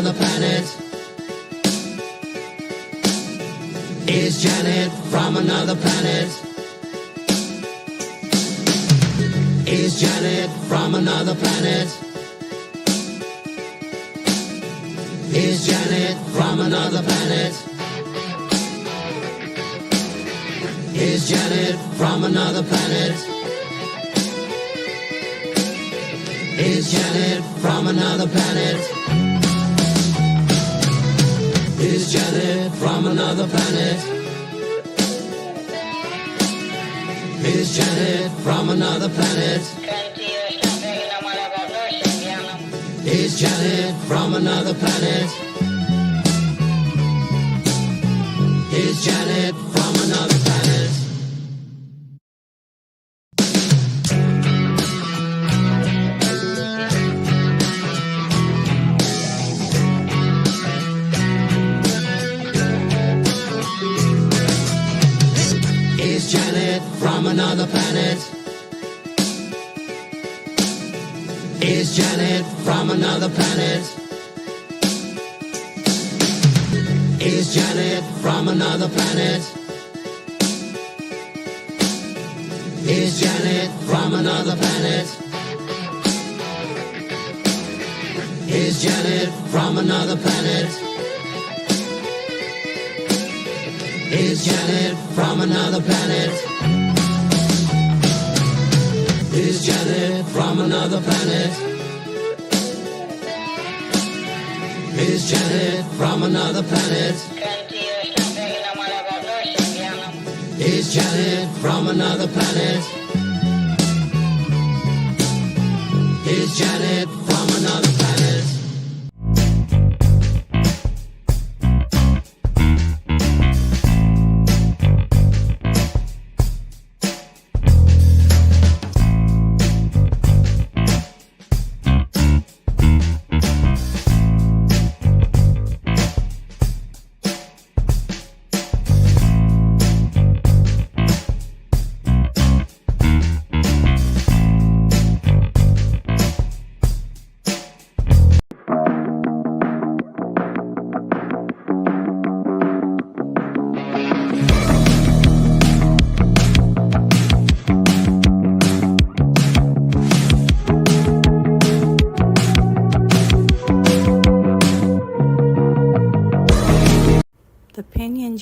another planet? Is Janet from another planet? Is Janet from another planet? Is Janet from another planet? Is Janet from another planet? Is Janet from another planet? Is Janet from another planet? Is Janet from another planet? Is Janet from another planet? Is Janet from another planet? Is Janet from another planet? Is Janet from another planet? Is Janet from another planet? Is Janet from another planet? Is Janet from another planet? Is Janet from another planet? Is Janet from another planet? Is Janet from another planet? Is Janet from another planet? Is Janet from another planet?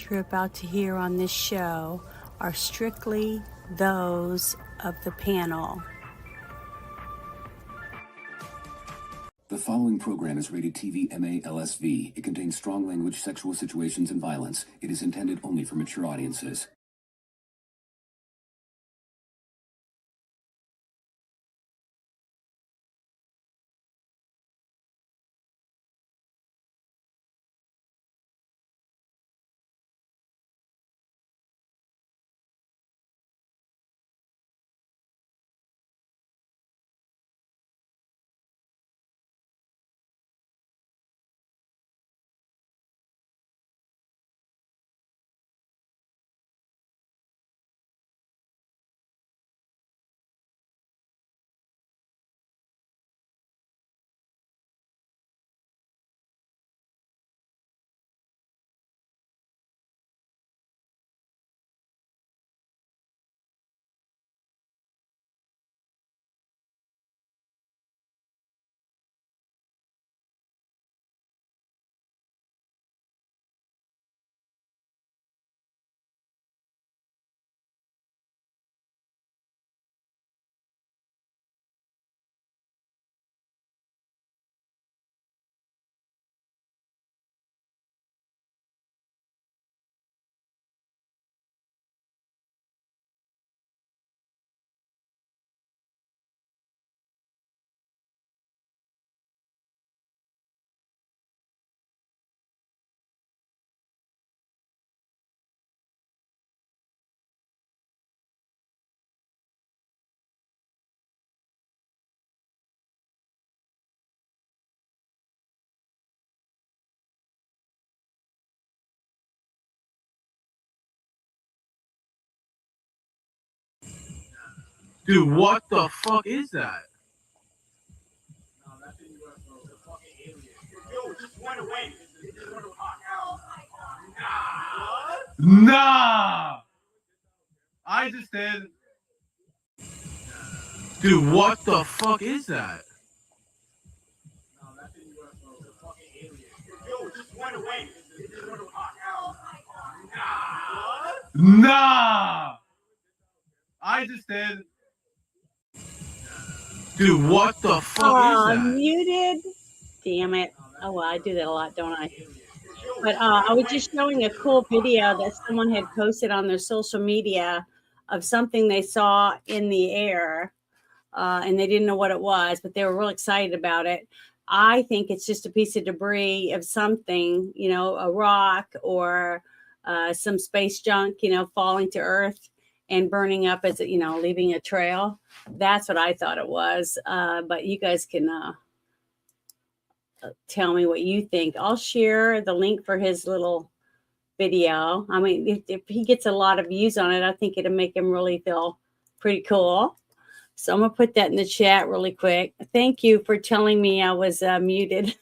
You're about to hear on this show are strictly those of the panel. The following program is rated TV MA LSV. It contains strong language, sexual situations, and violence. It is intended only for mature audiences. Dude, what the fuck is that? Nah! I just did. Dude, what the fuck is that? Nah! I just did. Dude, what the fuck is that? Muted. Damn it. Oh, well, I do that a lot, don't I? But I was just showing a cool video that someone had posted on their social media of something they saw in the air, and they didn't know what it was, but they were real excited about it. I think it's just a piece of debris of something, you know, a rock or some space junk, you know, falling to Earth and burning up as, you know, leaving a trail. That's what I thought it was. But you guys can tell me what you think. I'll share the link for his little video. I mean, if he gets a lot of views on it, I think it'll make him really feel pretty cool. So I'm going to put that in the chat really quick. Thank you for telling me I was muted.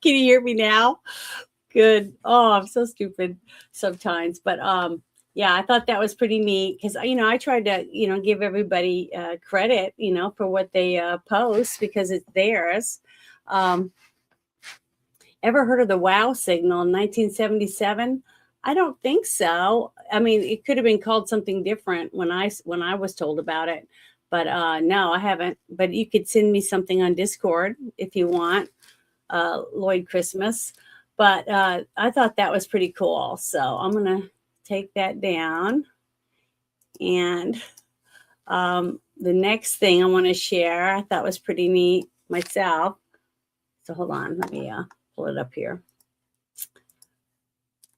Can you hear me now? Good. Oh, I'm so stupid sometimes. But yeah, I thought that was pretty neat because, you know, I tried to, you know, give everybody credit, you know, for what they post because it's theirs. Ever heard of the WOW signal in 1977? I don't think so. I mean, it could have been called something different when I was told about it. But no, I haven't. But you could send me something on Discord if you want, Lloyd Christmas. But I thought that was pretty cool. So I'm going to take that down. And the next thing I want to share, I thought was pretty neat myself. So hold on. Let me pull it up here.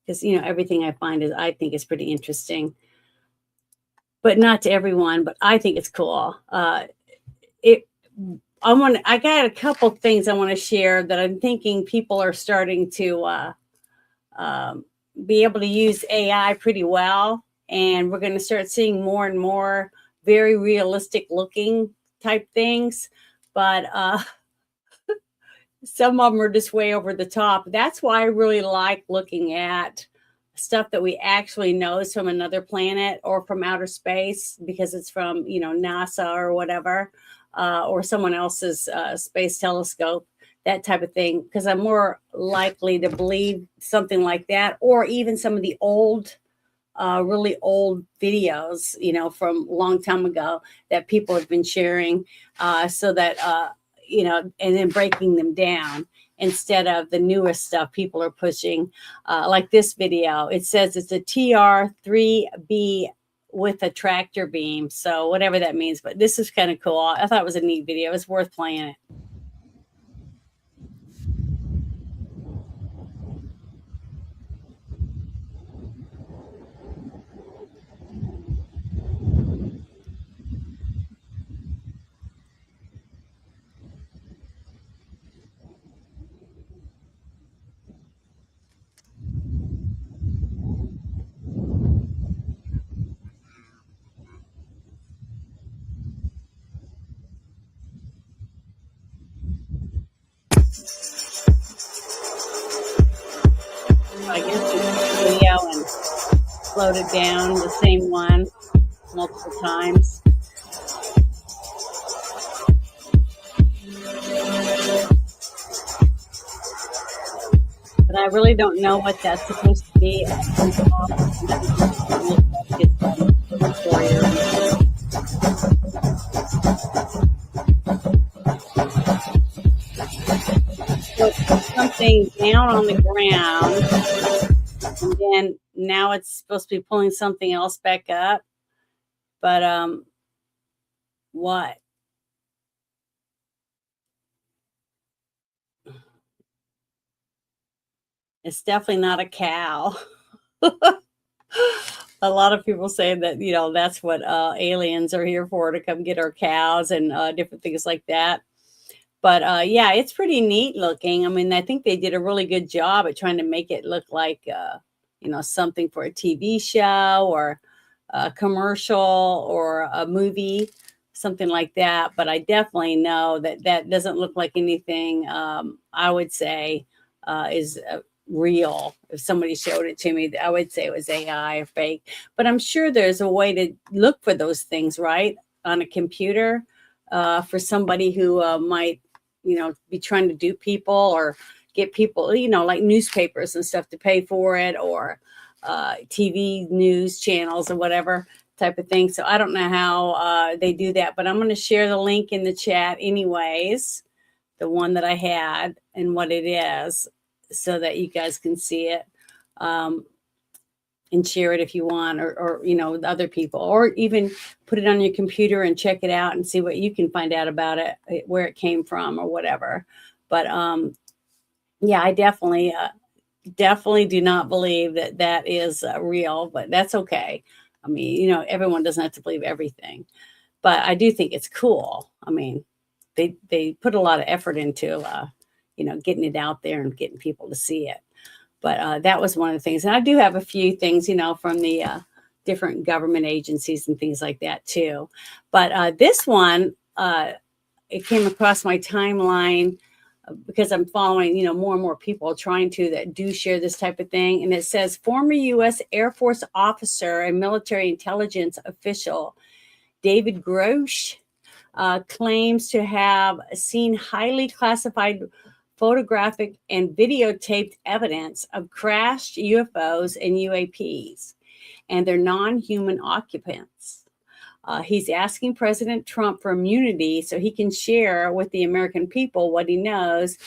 Because, you know, everything I find I think is pretty interesting. But not to everyone, but I think it's cool. I got a couple things I want to share that I'm thinking people are starting to be able to use AI pretty well. And we're going to start seeing more and more very realistic looking type things. But some of them are just way over the top. That's why I really like looking at stuff that we actually know is from another planet or from outer space because it's from, you know, NASA or whatever, or someone else's space telescope, that type of thing, because I'm more likely to believe something like that, or even some of the old, really old videos, you know, from a long time ago that people have been sharing, so that, you know, and then breaking them down instead of the newest stuff people are pushing, like this video. It says it's a TR-3B with a tractor beam. So whatever that means, but this is kind of cool. I thought it was a neat video. It was worth playing it. I guess it's a video and slowed it down, the same one, multiple times. But I really don't know what that's supposed to be. So it's something down on the ground, and then now it's supposed to be pulling something else back up. But what? It's definitely not a cow. A lot of people say that, you know, that's what aliens are here for, to come get our cows and different things like that. But yeah, it's pretty neat looking. I mean, I think they did a really good job at trying to make it look like, you know, something for a TV show or a commercial or a movie, something like that. But I definitely know that that doesn't look like anything, I would say, is real. If somebody showed it to me, I would say it was AI or fake. But I'm sure there's a way to look for those things, right, on a computer for somebody who might, be trying to dupe people or get people, like newspapers and stuff to pay for it, or TV news channels or whatever type of thing. So I don't know how they do that, but I'm going to share the link in the chat anyways, the one that I had and what it is, so that you guys can see it and share it if you want, or with other people, or even put it on your computer and check it out and see what you can find out about it, where it came from or whatever. But yeah, I definitely do not believe that is real, but that's okay. I mean, everyone doesn't have to believe everything, but I do think it's cool. I mean, they put a lot of effort into, getting it out there and getting people to see it. But that was one of the things. And I do have a few things, from the different government agencies and things like that too. But this one, it came across my timeline because I'm following, more and more people trying to that do share this type of thing. And it says former U.S. Air Force officer and military intelligence official David Grosh claims to have seen highly classified photographic and videotaped evidence of crashed UFOs and UAPs and their non-human occupants. He's asking President Trump for immunity so he can share with the American people what he knows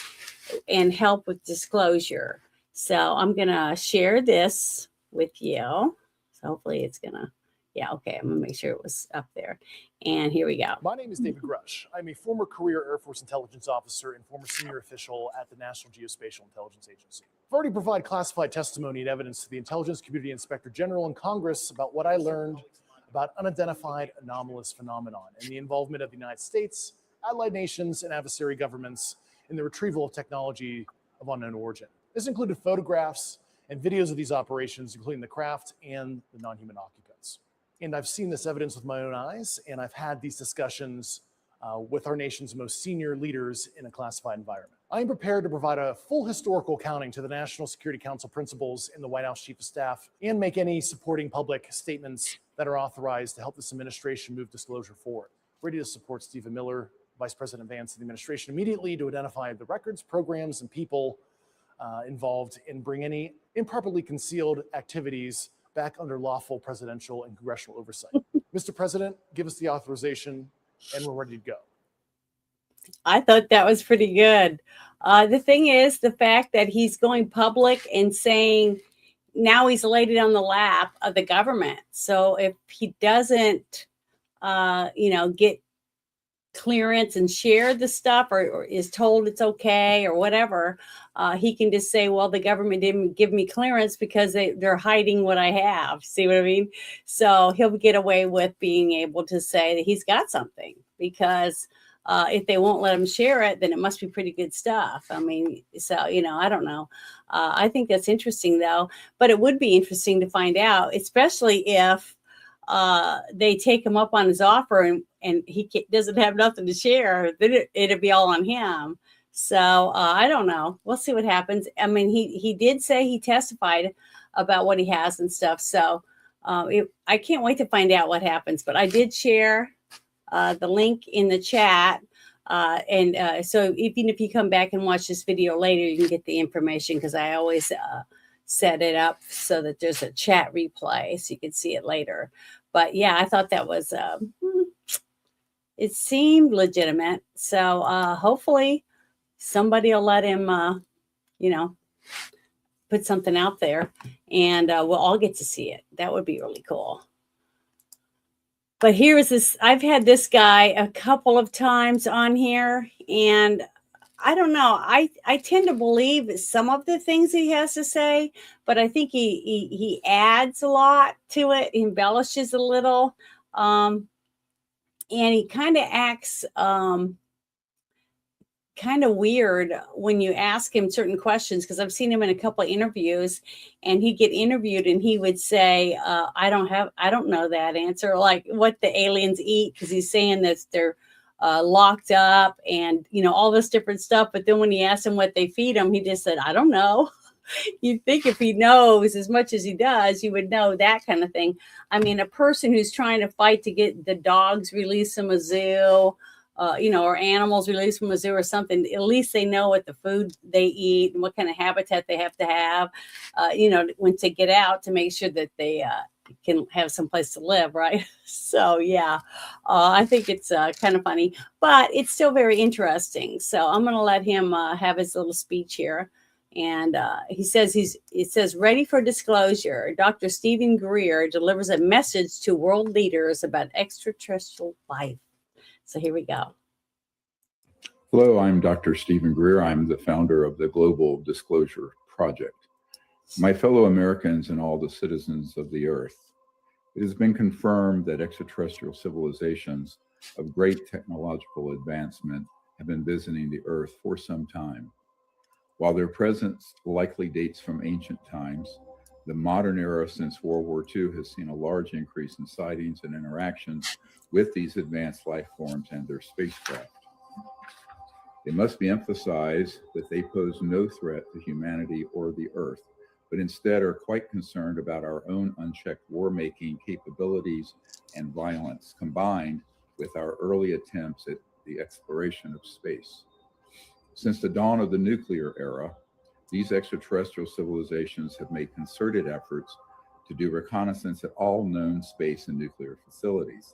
and help with disclosure. So I'm going to share this with you. So hopefully it's going to, okay, I'm going to make sure it was up there. And here we go. My name is David Grush. I'm a former career Air Force intelligence officer and former senior official at the National Geospatial Intelligence Agency. I've already provided classified testimony and evidence to the Intelligence Community Inspector General and Congress about what I learned about unidentified anomalous phenomenon and the involvement of the United States, allied nations, and adversary governments in the retrieval of technology of unknown origin. This included photographs and videos of these operations, including the craft and the non-human occupants. And I've seen this evidence with my own eyes, and I've had these discussions with our nation's most senior leaders in a classified environment. I am prepared to provide a full historical accounting to the National Security Council principals and the White House Chief of Staff, and make any supporting public statements that are authorized to help this administration move disclosure forward. Ready to support Stephen Miller, Vice President Vance, and the administration immediately to identify the records, programs, and people involved and bring any improperly concealed activities back under lawful presidential and congressional oversight. Mr. President, give us the authorization and we're ready to go. I thought that was pretty good. The thing is, the fact that he's going public and saying now he's laid it on the lap of the government. So if he doesn't, get clearance and share the stuff or is told it's okay or whatever, he can just say, well, the government didn't give me clearance because they're hiding what I have. See what I mean? So he'll get away with being able to say that he's got something, because if they won't let him share it, then it must be pretty good stuff. I mean, so, I don't know. I think that's interesting though, but it would be interesting to find out, especially if they take him up on his offer and he doesn't have nothing to share, then it'll be all on him. So I don't know. We'll see what happens. I mean, he did say he testified about what he has and stuff. So I can't wait to find out what happens. But I did share the link in the chat. So even if you come back and watch this video later, you can get the information, because I always set it up so that there's a chat replay so you can see it later. But yeah, I thought that was, it seemed legitimate. So hopefully somebody will let him, put something out there, and we'll all get to see it. That would be really cool. But here is this, I've had this guy a couple of times on here, and I don't know. I tend to believe some of the things he has to say, but I think he adds a lot to it, embellishes a little, and he kind of acts kind of weird when you ask him certain questions, because I've seen him in a couple of interviews, and he'd get interviewed and he would say, I don't know that answer, like what the aliens eat, because he's saying that they're locked up and, all this different stuff. But then when he asked him what they feed him, he just said, I don't know. You'd think if he knows as much as he does, he would know that kind of thing. I mean, a person who's trying to fight to get the dogs released from a zoo, or animals released from a zoo or something, at least they know what the food they eat and what kind of habitat they have to have, when to get out to make sure that they can have some place to live, right? So, yeah, I think it's kind of funny, but it's still very interesting. So I'm going to let him have his little speech here. And it says, ready for disclosure. Dr. Stephen Greer delivers a message to world leaders about extraterrestrial life. So here we go. Hello, I'm Dr. Stephen Greer. I'm the founder of the Global Disclosure Project. My fellow Americans and all the citizens of the Earth, it has been confirmed that extraterrestrial civilizations of great technological advancement have been visiting the Earth for some time. While their presence likely dates from ancient times, the modern era since World War II has seen a large increase in sightings and interactions with these advanced life forms and their spacecraft. It must be emphasized that they pose no threat to humanity or the Earth, but instead are quite concerned about our own unchecked war-making capabilities and violence, combined with our early attempts at the exploration of space. Since the dawn of the nuclear era, these extraterrestrial civilizations have made concerted efforts to do reconnaissance at all known space and nuclear facilities.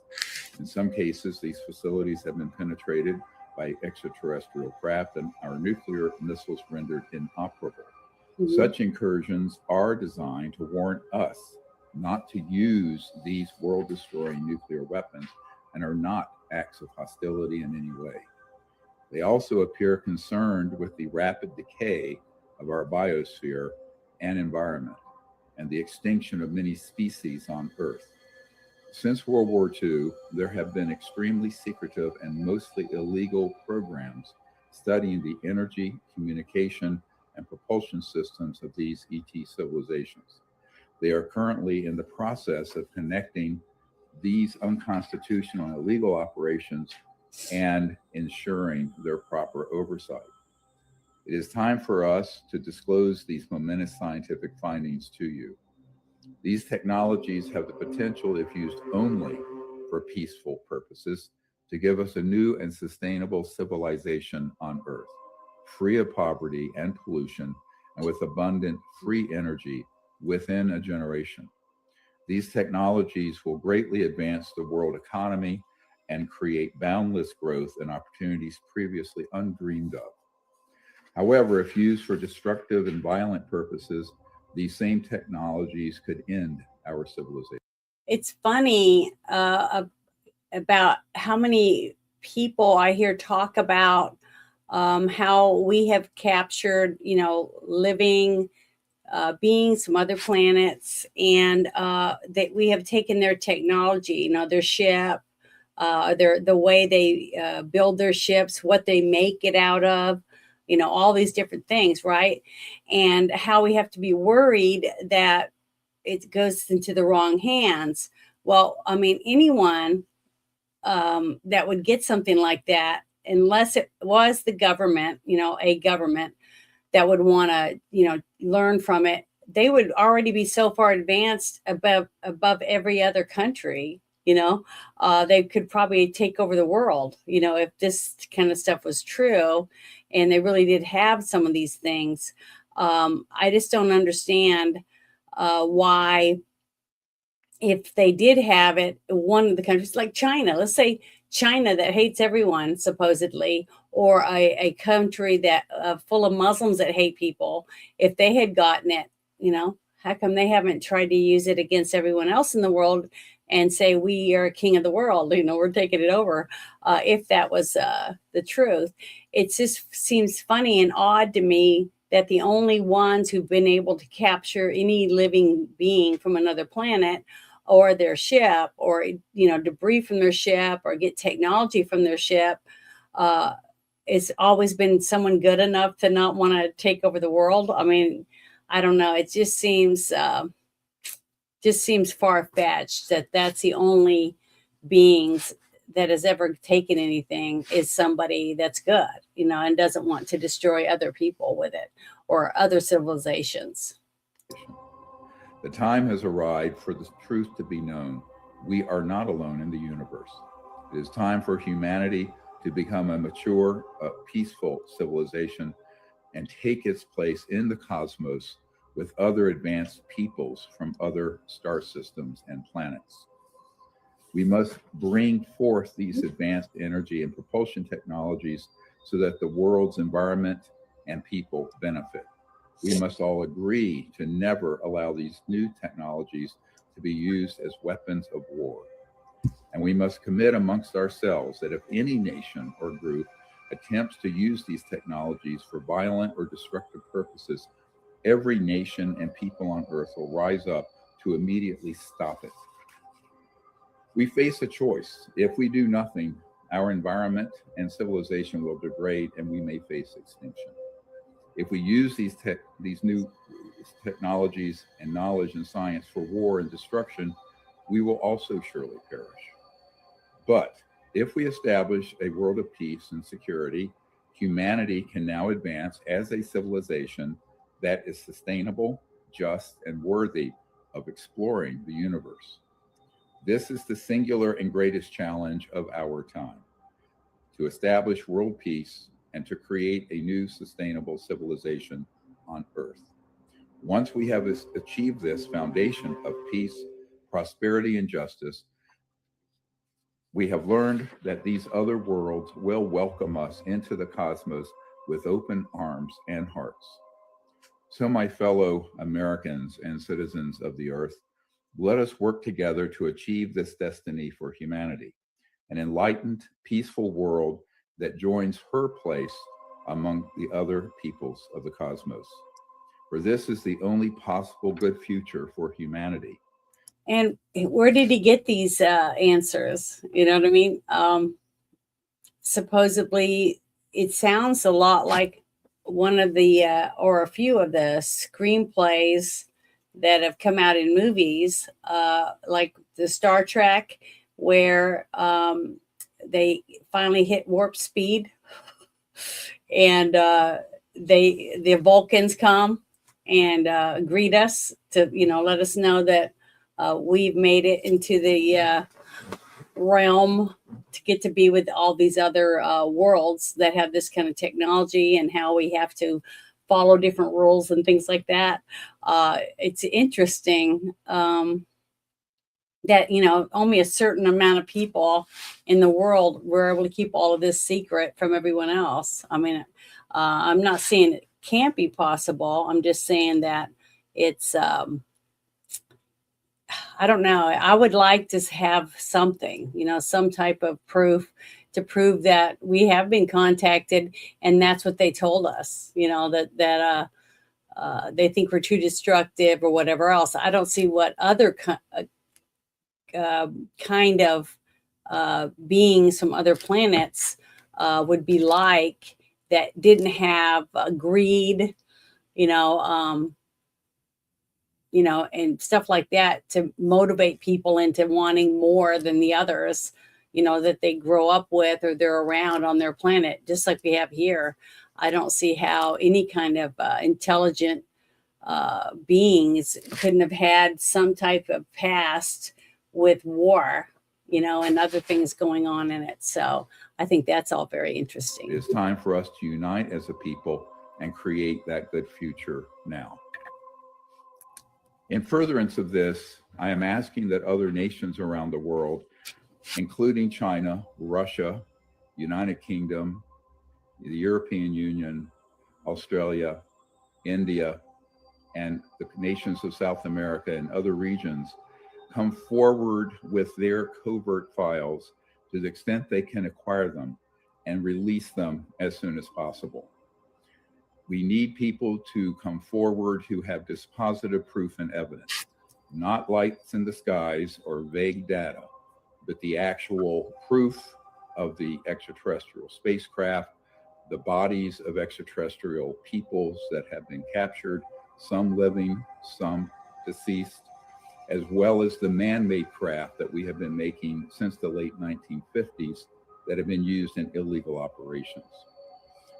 In some cases, these facilities have been penetrated by extraterrestrial craft and our nuclear missiles rendered inoperable. Mm-hmm. Such incursions are designed to warn us not to use these world-destroying nuclear weapons and are not acts of hostility in any way. They also appear concerned with the rapid decay of our biosphere and environment and the extinction of many species on Earth. Since World War II, there have been extremely secretive and mostly illegal programs studying the energy, communication, and propulsion systems of these ET civilizations. They are currently in the process of connecting these unconstitutional and illegal operations and ensuring their proper oversight. It is time for us to disclose these momentous scientific findings to you. These technologies have the potential, if used only for peaceful purposes, to give us a new and sustainable civilization on Earth, free of poverty and pollution, and with abundant free energy within a generation. These technologies will greatly advance the world economy and create boundless growth and opportunities previously undreamed of. However, if used for destructive and violent purposes, these same technologies could end our civilization. It's funny about how many people I hear talk about how we have captured, living beings from other planets, and that we have taken their technology, their ship, the way they build their ships, what they make it out of, all these different things, right? And how we have to be worried that it goes into the wrong hands. Well, I mean, anyone that would get something like that, unless it was the government, a government that would want to, learn from it, they would already be so far advanced above every other country. They could probably take over the world, if this kind of stuff was true and they really did have some of these things. I just don't understand why, if they did have it, one of the countries like China, let's say China that hates everyone supposedly, or a country that full of Muslims that hate people, if they had gotten it, how come they haven't tried to use it against everyone else in the world and say, we are king of the world, we're taking it over, if that was the truth. It just seems funny and odd to me that the only ones who've been able to capture any living being from another planet or their ship, or, debris from their ship, or get technology from their ship, it's always been someone good enough to not want to take over the world. I mean, I don't know. It just seems far-fetched that that's the only beings that has ever taken anything is somebody that's good, and doesn't want to destroy other people with it or other civilizations. The time has arrived for the truth to be known. We are not alone in the universe. It is time for humanity to become a mature, peaceful civilization and take its place in the cosmos with other advanced peoples from other star systems and planets. We must bring forth these advanced energy and propulsion technologies so that the world's environment and people benefit. We must all agree to never allow these new technologies to be used as weapons of war. And we must commit amongst ourselves that if any nation or group attempts to use these technologies for violent or destructive purposes, every nation and people on Earth will rise up to immediately stop it. We face a choice. If we do nothing, our environment and civilization will degrade and we may face extinction. If we use these new technologies and knowledge and science for war and destruction, we will also surely perish. But if we establish a world of peace and security, humanity can now advance as a civilization that is sustainable, just, and worthy of exploring the universe. This is the singular and greatest challenge of our time: to establish world peace and to create a new sustainable civilization on Earth. Once we have achieved this foundation of peace, prosperity, and justice, we have learned that these other worlds will welcome us into the cosmos with open arms and hearts. So, my fellow Americans and citizens of the Earth, let us work together to achieve this destiny for humanity, an enlightened, peaceful world that joins her place among the other peoples of the cosmos. For this is the only possible good future for humanity. And where did he get these answers? You know what I mean? Supposedly, it sounds a lot like one of the, or a few of the screenplays that have come out in movies, like the Star Trek, where they finally hit warp speed, and the Vulcans come and greet us to, let us know that we've made it into the realm to get to be with all these other worlds that have this kind of technology, and how we have to follow different rules and things like that. It's interesting that, only a certain amount of people in the world were able to keep all of this secret from everyone else. I mean, I'm not saying it can't be possible. I'm just saying that it's, I don't know. I would like to have something, some type of proof to prove that we have been contacted, and that's what they told us, that they think we're too destructive or whatever else. I don't see what other kind of beings from other planets would be like that didn't have greed, and stuff like that to motivate people into wanting more than the others, that they grow up with or they're around on their planet, just like we have here. I don't see how any kind of intelligent beings couldn't have had some type of past with war, and other things going on in it. So I think that's all very interesting. It's time for us to unite as a people and create that good future now. In furtherance of this, I am asking that other nations around the world, including China, Russia, United Kingdom, the European Union, Australia, India, and the nations of South America and other regions, come forward with their covert files to the extent they can acquire them and release them as soon as possible. We need people to come forward who have dispositive proof and evidence, not lights in the skies or vague data, but the actual proof of the extraterrestrial spacecraft, the bodies of extraterrestrial peoples that have been captured, some living, some deceased, as well as the man-made craft that we have been making since the late 1950s that have been used in illegal operations.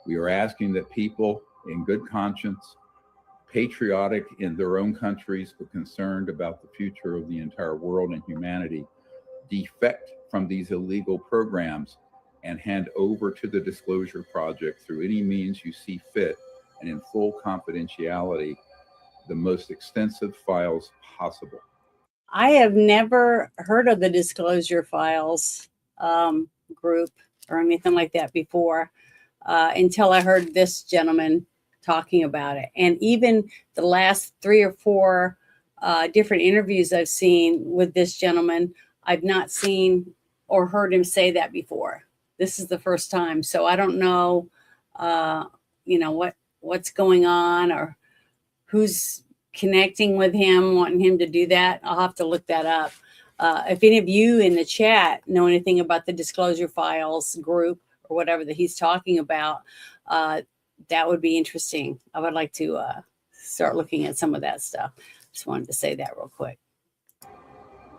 We are asking that people in good conscience, patriotic in their own countries, but concerned about the future of the entire world and humanity, defect from these illegal programs and hand over to the Disclosure Project through any means you see fit and in full confidentiality the most extensive files possible. I have never heard of the Disclosure Files group or anything like that before until I heard this gentleman talking about it. And even the last 3 or 4 different interviews I've seen with this gentleman, I've not seen or heard him say that before. This is the first time. So I don't know, what's going on or who's connecting with him, wanting him to do that. I'll have to look that up. If any of you in the chat know anything about the Disclosure Files group or whatever that he's talking about, that would be interesting. I would like to start looking at some of that stuff. Just wanted to say that real quick.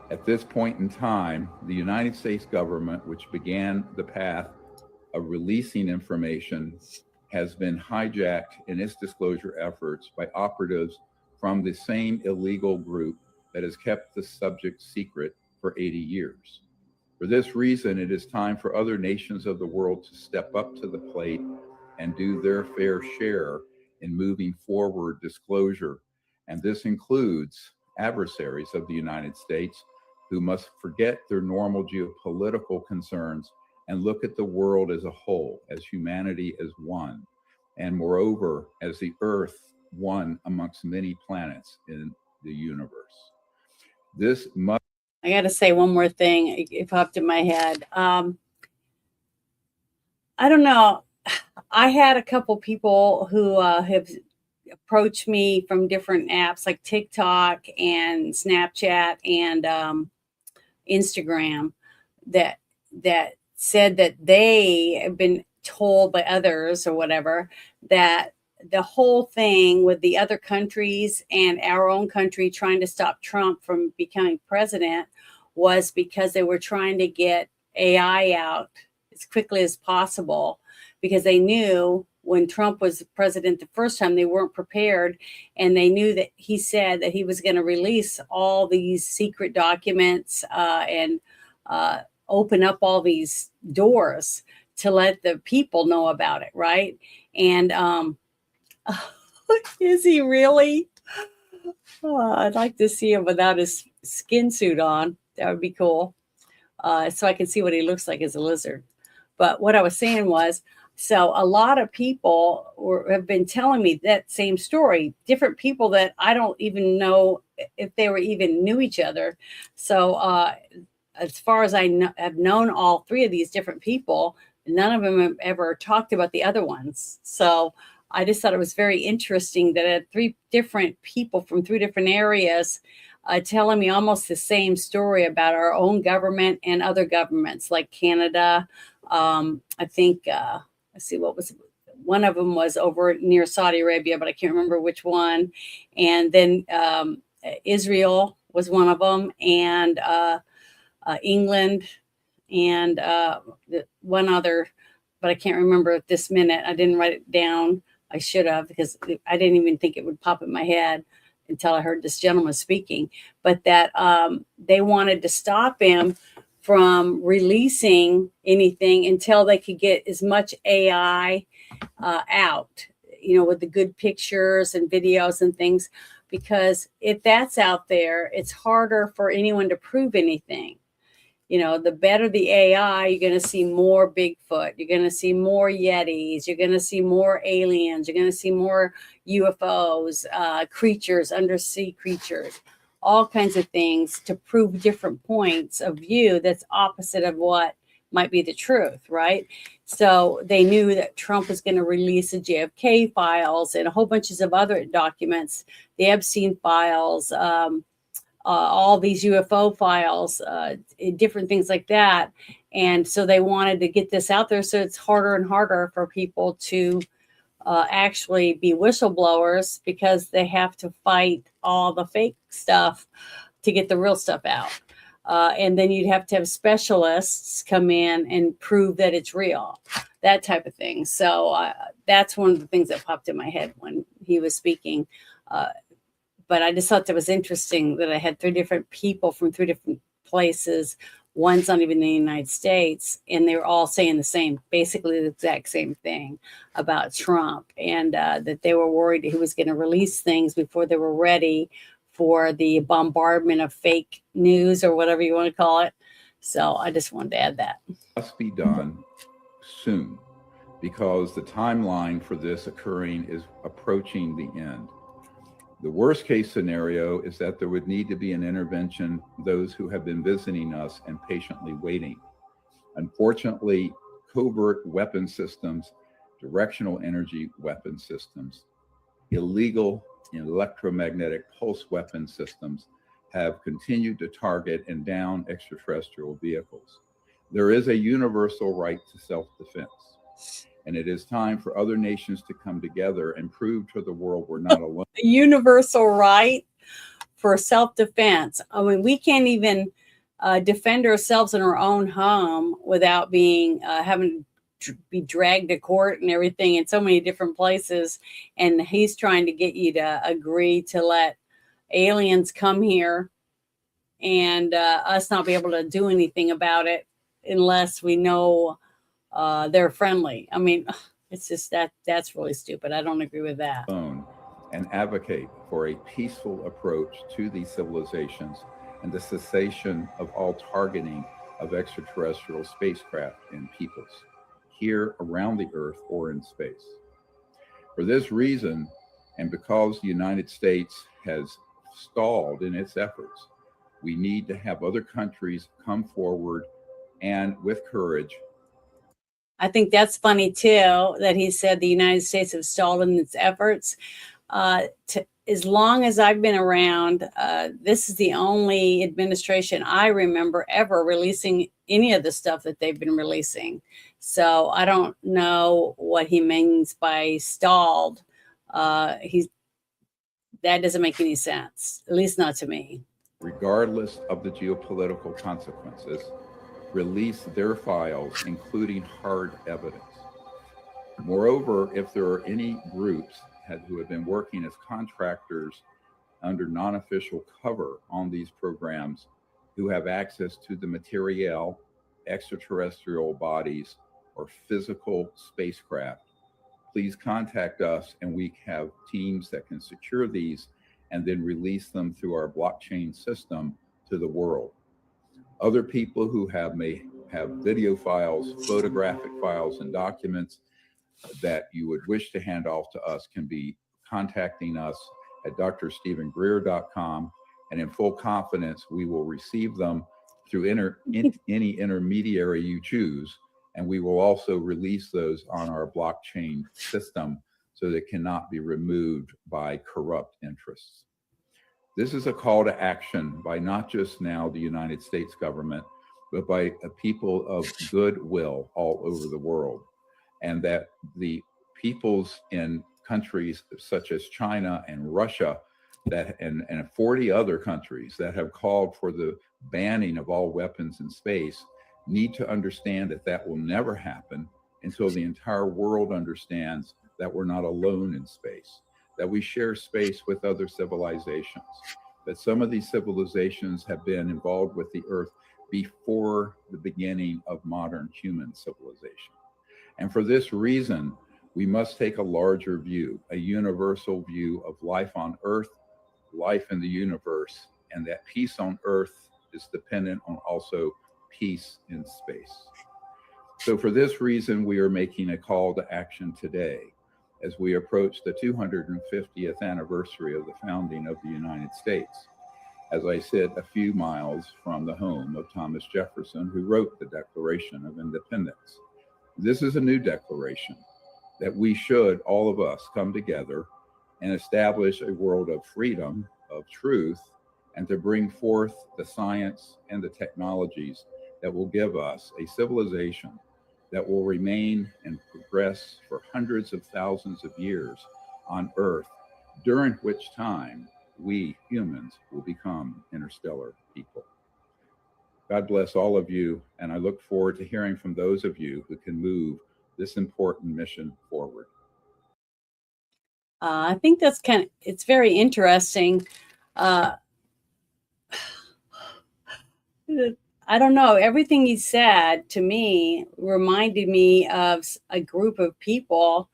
At this point in time, the United States government, which began the path of releasing information, has been hijacked in its disclosure efforts by operatives from the same illegal group that has kept the subject secret for 80 years. For this reason, it is time for other nations of the world to step up to the plate and do their fair share in moving forward disclosure. And this includes adversaries of the United States who must forget their normal geopolitical concerns and look at the world as a whole, as humanity as one, and moreover, as the Earth one amongst many planets in the universe. This must. I got to say one more thing. It popped in my head. I don't know. I had a couple people who have approached me from different apps like TikTok and Snapchat and Instagram that said that they have been told by others or whatever that the whole thing with the other countries and our own country trying to stop Trump from becoming president was because they were trying to get AI out as quickly as possible, because they knew when Trump was president the first time, they weren't prepared. And they knew that he said that he was going to release all these secret documents and open up all these doors to let the people know about it, right? And is he really? I'd like to see him without his skin suit on. That would be cool. So I can see what he looks like as a lizard. But what I was saying was, so a lot of people have been telling me that same story, different people that I don't even know if they were even knew each other. So as far as I have known all 3 of these different people, none of them have ever talked about the other ones. So I just thought it was very interesting that I had 3 different people from 3 different areas telling me almost the same story about our own government and other governments like Canada. I think, let's see, what was one of them was over near Saudi Arabia, but I can't remember which one. And then Israel was one of them, and England, and one other, but I can't remember at this minute. I didn't write it down. I should have, because I didn't even think it would pop in my head until I heard this gentleman speaking. But that they wanted to stop him from releasing anything until they could get as much AI out, with the good pictures and videos and things. Because if that's out there, it's harder for anyone to prove anything. The better the AI, you're going to see more Bigfoot. You're going to see more Yetis. You're going to see more aliens. You're going to see more UFOs, creatures, undersea creatures, all kinds of things to prove different points of view that's opposite of what might be the truth, right? So they knew that Trump was going to release the JFK files and a whole bunch of other documents, the Epstein files, all these UFO files, different things like that. And so they wanted to get this out there. So it's harder and harder for people to actually be whistleblowers, because they have to fight all the fake stuff to get the real stuff out. And then you'd have to have specialists come in and prove that it's real, that type of thing. So that's one of the things that popped in my head when he was speaking. But I just thought that was interesting that I had 3 different people from 3 different places. One's not even in the United States, and they were all saying basically the exact same thing about Trump, and that they were worried he was going to release things before they were ready for the bombardment of fake news or whatever you want to call it. So I just wanted to add that. Must be done soon, because the timeline for this occurring is approaching the end. The worst case scenario is that there would need to be an intervention, those who have been visiting us and patiently waiting. Unfortunately, covert weapon systems, directional energy weapon systems, illegal electromagnetic pulse weapon systems have continued to target and down extraterrestrial vehicles. There is a universal right to self-defense, and it is time for other nations to come together and prove to the world we're not alone. A universal right for self-defense. I mean, we can't even defend ourselves in our own home without being having to be dragged to court and everything in so many different places. And he's trying to get you to agree to let aliens come here and us not be able to do anything about it unless we know they're friendly. I mean, it's just that's really stupid. I don't agree with that. And advocate for a peaceful approach to these civilizations and the cessation of all targeting of extraterrestrial spacecraft and peoples here around the Earth or in space. For this reason, and because the United States has stalled in its efforts, we need to have other countries come forward and with courage. I think that's funny too, that he said the United States have stalled in its efforts. As long as I've been around, this is the only administration I remember ever releasing any of the stuff that they've been releasing. So I don't know what he means by stalled. That doesn't make any sense, at least not to me. Regardless of the geopolitical consequences, release their files, including hard evidence. Moreover, if there are any groups who have been working as contractors under non-official cover on these programs, who have access to the materiel, extraterrestrial bodies, or physical spacecraft, please contact us and we have teams that can secure these and then release them through our blockchain system to the world. Other people who may have video files, photographic files, and documents that you would wish to hand off to us can be contacting us at drstephengreer.com, and in full confidence, we will receive them through any intermediary you choose, and we will also release those on our blockchain system so they cannot be removed by corrupt interests. This is a call to action by not just now the United States government, but by a people of goodwill all over the world. And that the peoples in countries such as China and Russia and 40 other countries that have called for the banning of all weapons in space need to understand that that will never happen until the entire world understands that we're not alone in space, that we share space with other civilizations, that some of these civilizations have been involved with the Earth before the beginning of modern human civilization. And for this reason, we must take a larger view, a universal view of life on Earth, life in the universe, and that peace on Earth is dependent on also peace in space. So for this reason, we are making a call to action today as we approach the 250th anniversary of the founding of the United States. As I sit a few miles from the home of Thomas Jefferson, who wrote the Declaration of Independence. This is a new declaration that we should, all of us, come together and establish a world of freedom, of truth, and to bring forth the science and the technologies that will give us a civilization that will remain and progress for hundreds of thousands of years on Earth, during which time we humans will become interstellar people. God bless all of you, and I look forward to hearing from those of you who can move this important mission forward. I think that's it's very interesting. I don't know. Everything he said to me reminded me of a group of people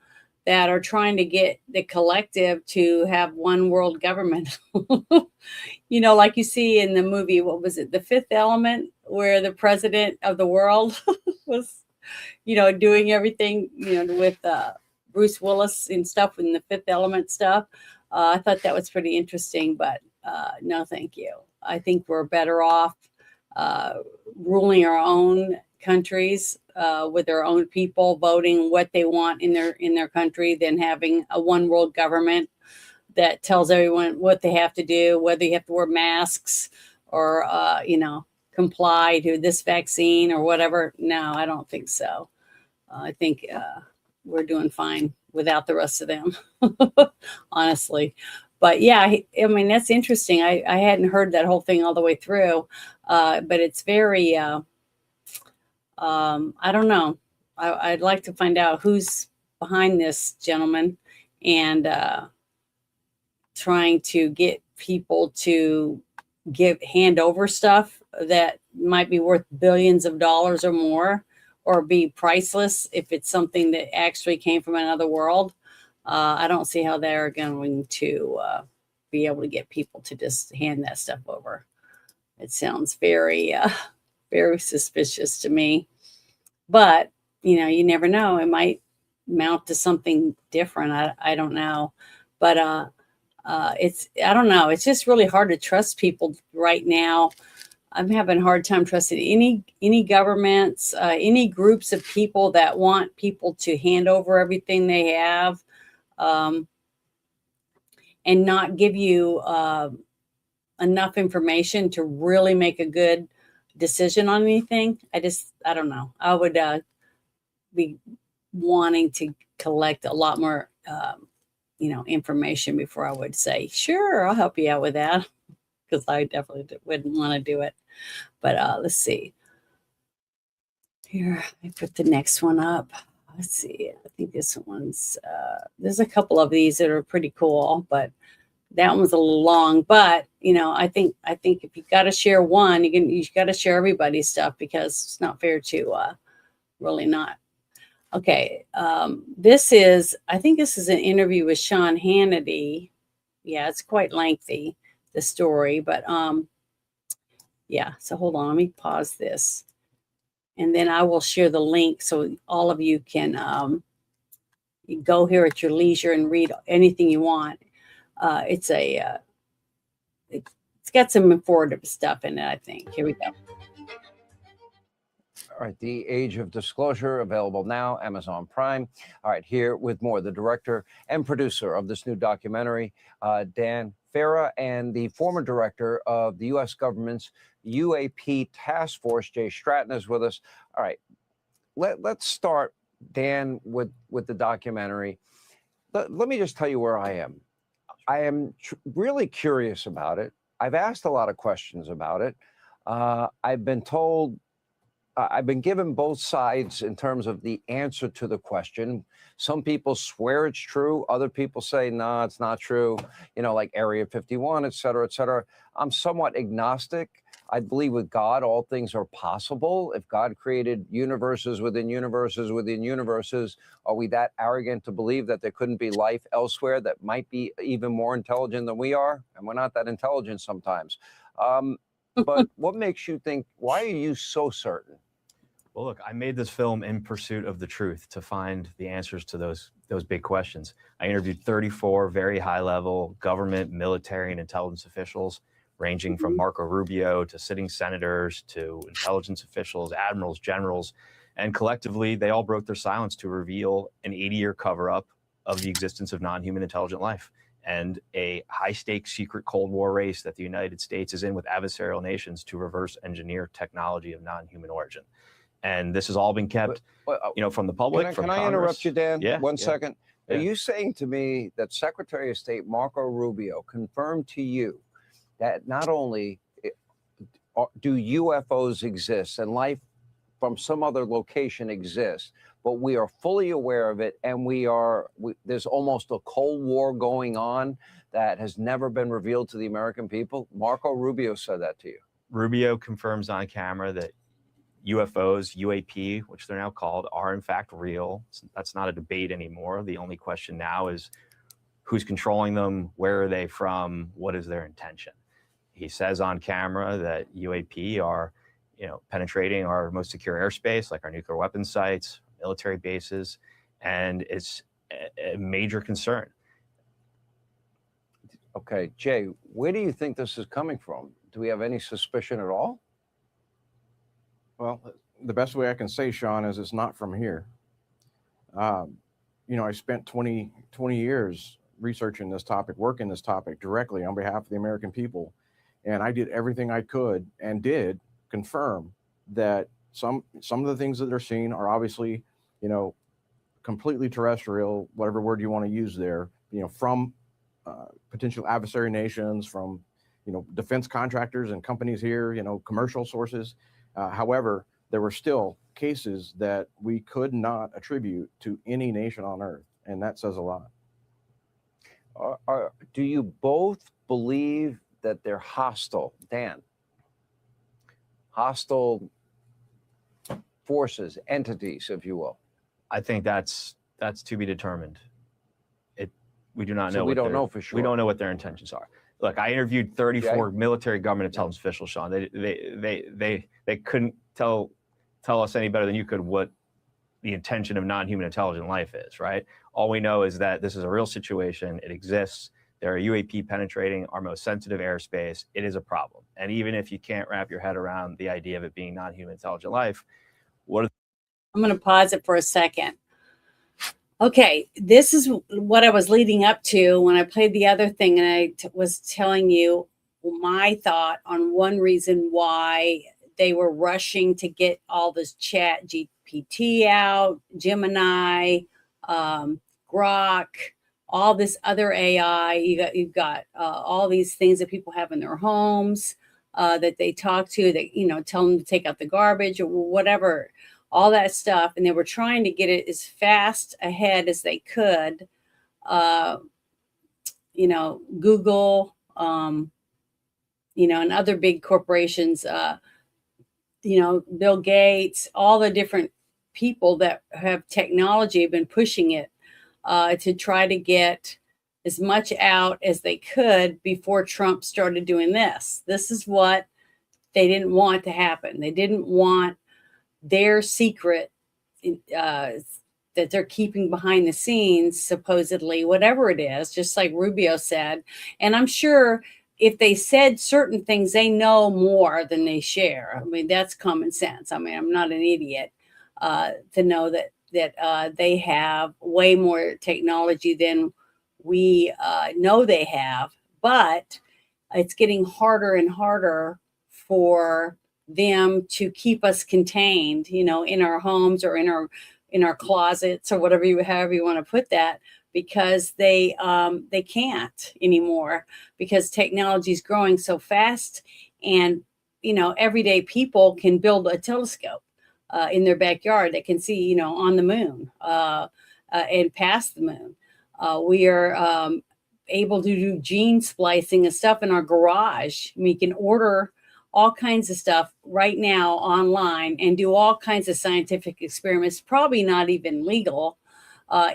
that are trying to get the collective to have one world government. Like you see in the movie, what was it, The Fifth Element, where the president of the world was, doing everything, with Bruce Willis and stuff in the Fifth Element stuff. I thought that was pretty interesting, but no, thank you. I think we're better off ruling our own countries with their own people, voting what they want in their country, than having a one world government that tells everyone what they have to do, whether you have to wear masks or comply to this vaccine or whatever. No, I don't think so. I think we're doing fine without the rest of them, honestly. But yeah, I mean, that's interesting. I hadn't heard that whole thing all the way through, but it's very, I don't know. I'd like to find out who's behind this gentleman and trying to get people to hand over stuff that might be worth billions of dollars or more, or be priceless if it's something that actually came from another world. I don't see how they're going to be able to get people to just hand that stuff over. It sounds very, very suspicious to me. But, you never know. It might mount to something different. I don't know. But I don't know. It's just really hard to trust people right now. I'm having a hard time trusting any governments, any groups of people that want people to hand over everything they have, and not give you enough information to really make a good decision on anything. I don't know. I would be wanting to collect a lot more, information before I would say, sure, I'll help you out with that, because I definitely wouldn't want to do it. But let's see. Here, I put the next one up. Let's see. I think this one's, there's a couple of these that are pretty cool, but that one was a little long. But, I think if you got to share one, you got to share everybody's stuff, because it's not fair to really not. Okay. I think this is an interview with Sean Hannity. Yeah, it's quite lengthy, the story, but yeah. So hold on, let me pause this, and then I will share the link so all of you can you go here at your leisure and read anything you want. It's got some informative stuff in it, I think. Here we go. All right, The Age of Disclosure, available now, Amazon Prime. All right, here with more, the director and producer of this new documentary, Dan Farah, and the former director of the U.S. government's UAP task force, Jay Stratton, is with us. All right, let's start, Dan, with the documentary. Let me just tell you where I am. I am really curious about it. I've asked a lot of questions about it. I've been told, I've been given both sides in terms of the answer to the question. Some people swear it's true. Other people say, no, it's not true. Like Area 51, et cetera, et cetera. I'm somewhat agnostic. I believe with God, all things are possible. If God created universes within universes within universes, are we that arrogant to believe that there couldn't be life elsewhere that might be even more intelligent than we are? And we're not that intelligent sometimes. But what makes you think, why are you so certain? Well, look, I made this film in pursuit of the truth, to find the answers to those big questions. I interviewed 34 very high-level government, military, and intelligence officials, ranging from Marco Rubio to sitting senators to intelligence officials, admirals, generals, and collectively, they all broke their silence to reveal an 80-year cover-up of the existence of non-human intelligent life and a high-stakes secret Cold War race that the United States is in with adversarial nations to reverse engineer technology of non-human origin. And this has all been kept, from the public, from Can I Congress. interrupt you, Dan? Yeah. One second. Are Yeah. you saying to me that Secretary of State Marco Rubio confirmed to you that not only do UFOs exist and life from some other location exists, but we are fully aware of it, and there's almost a Cold War going on that has never been revealed to the American people? Marco Rubio said that to you. Rubio confirms on camera that UFOs, UAP, which they're now called, are in fact real. That's not a debate anymore. The only question now is who's controlling them, where are they from, what is their intention? He says on camera that UAP are, penetrating our most secure airspace, like our nuclear weapons sites, military bases, and it's a major concern. Okay, Jay, where do you think this is coming from? Do we have any suspicion at all? Well, the best way I can say, Sean, is it's not from here. I spent 20 years researching this topic, working this topic directly on behalf of the American people. And I did everything I could and did confirm that some of the things that they're seeing are obviously, completely terrestrial, whatever word you want to use there, from potential adversary nations, from, defense contractors and companies here, commercial sources. However, there were still cases that we could not attribute to any nation on earth. And that says a lot. Do you both believe that they're hostile, Dan? Hostile forces, entities, if you will. I think that's to be determined. We do not know. So we don't know for sure. We don't know what their intentions are. Look, I interviewed 34 military government intelligence officials, Sean. They couldn't tell us any better than you could what the intention of non-human intelligent life is, right? All we know is that this is a real situation. It exists. There are UAP penetrating our most sensitive airspace. It is a problem. And even if you can't wrap your head around the idea of it being non-human intelligent life, I'm going to pause it for a second. Okay, this is what I was leading up to when I played the other thing, and I was telling you my thought on one reason why they were rushing to get all this Chat GPT out, Gemini, Grok, all this other AI. You've got all these things that people have in their homes that they talk to, that tell them to take out the garbage or whatever. All that stuff, and they were trying to get it as fast ahead as they could. Google, and other big corporations, Bill Gates, all the different people that have technology have been pushing it to try to get as much out as they could before Trump started doing this. This is what they didn't want to happen. They didn't want their secret that they're keeping behind the scenes, supposedly, whatever it is, just like Rubio said. And I'm sure if they said certain things, they know more than they share. I mean, that's common sense. I mean, I'm not an idiot to know that they have way more technology than we know they have. But it's getting harder and harder for them to keep us contained, in our homes or in our closets or however you want to put that, because they can't anymore, because technology is growing so fast, and everyday people can build a telescope in their backyard that can see on the moon and past the moon. We are able to do gene splicing and stuff in our garage. We can order all kinds of stuff right now online and do all kinds of scientific experiments, probably not even legal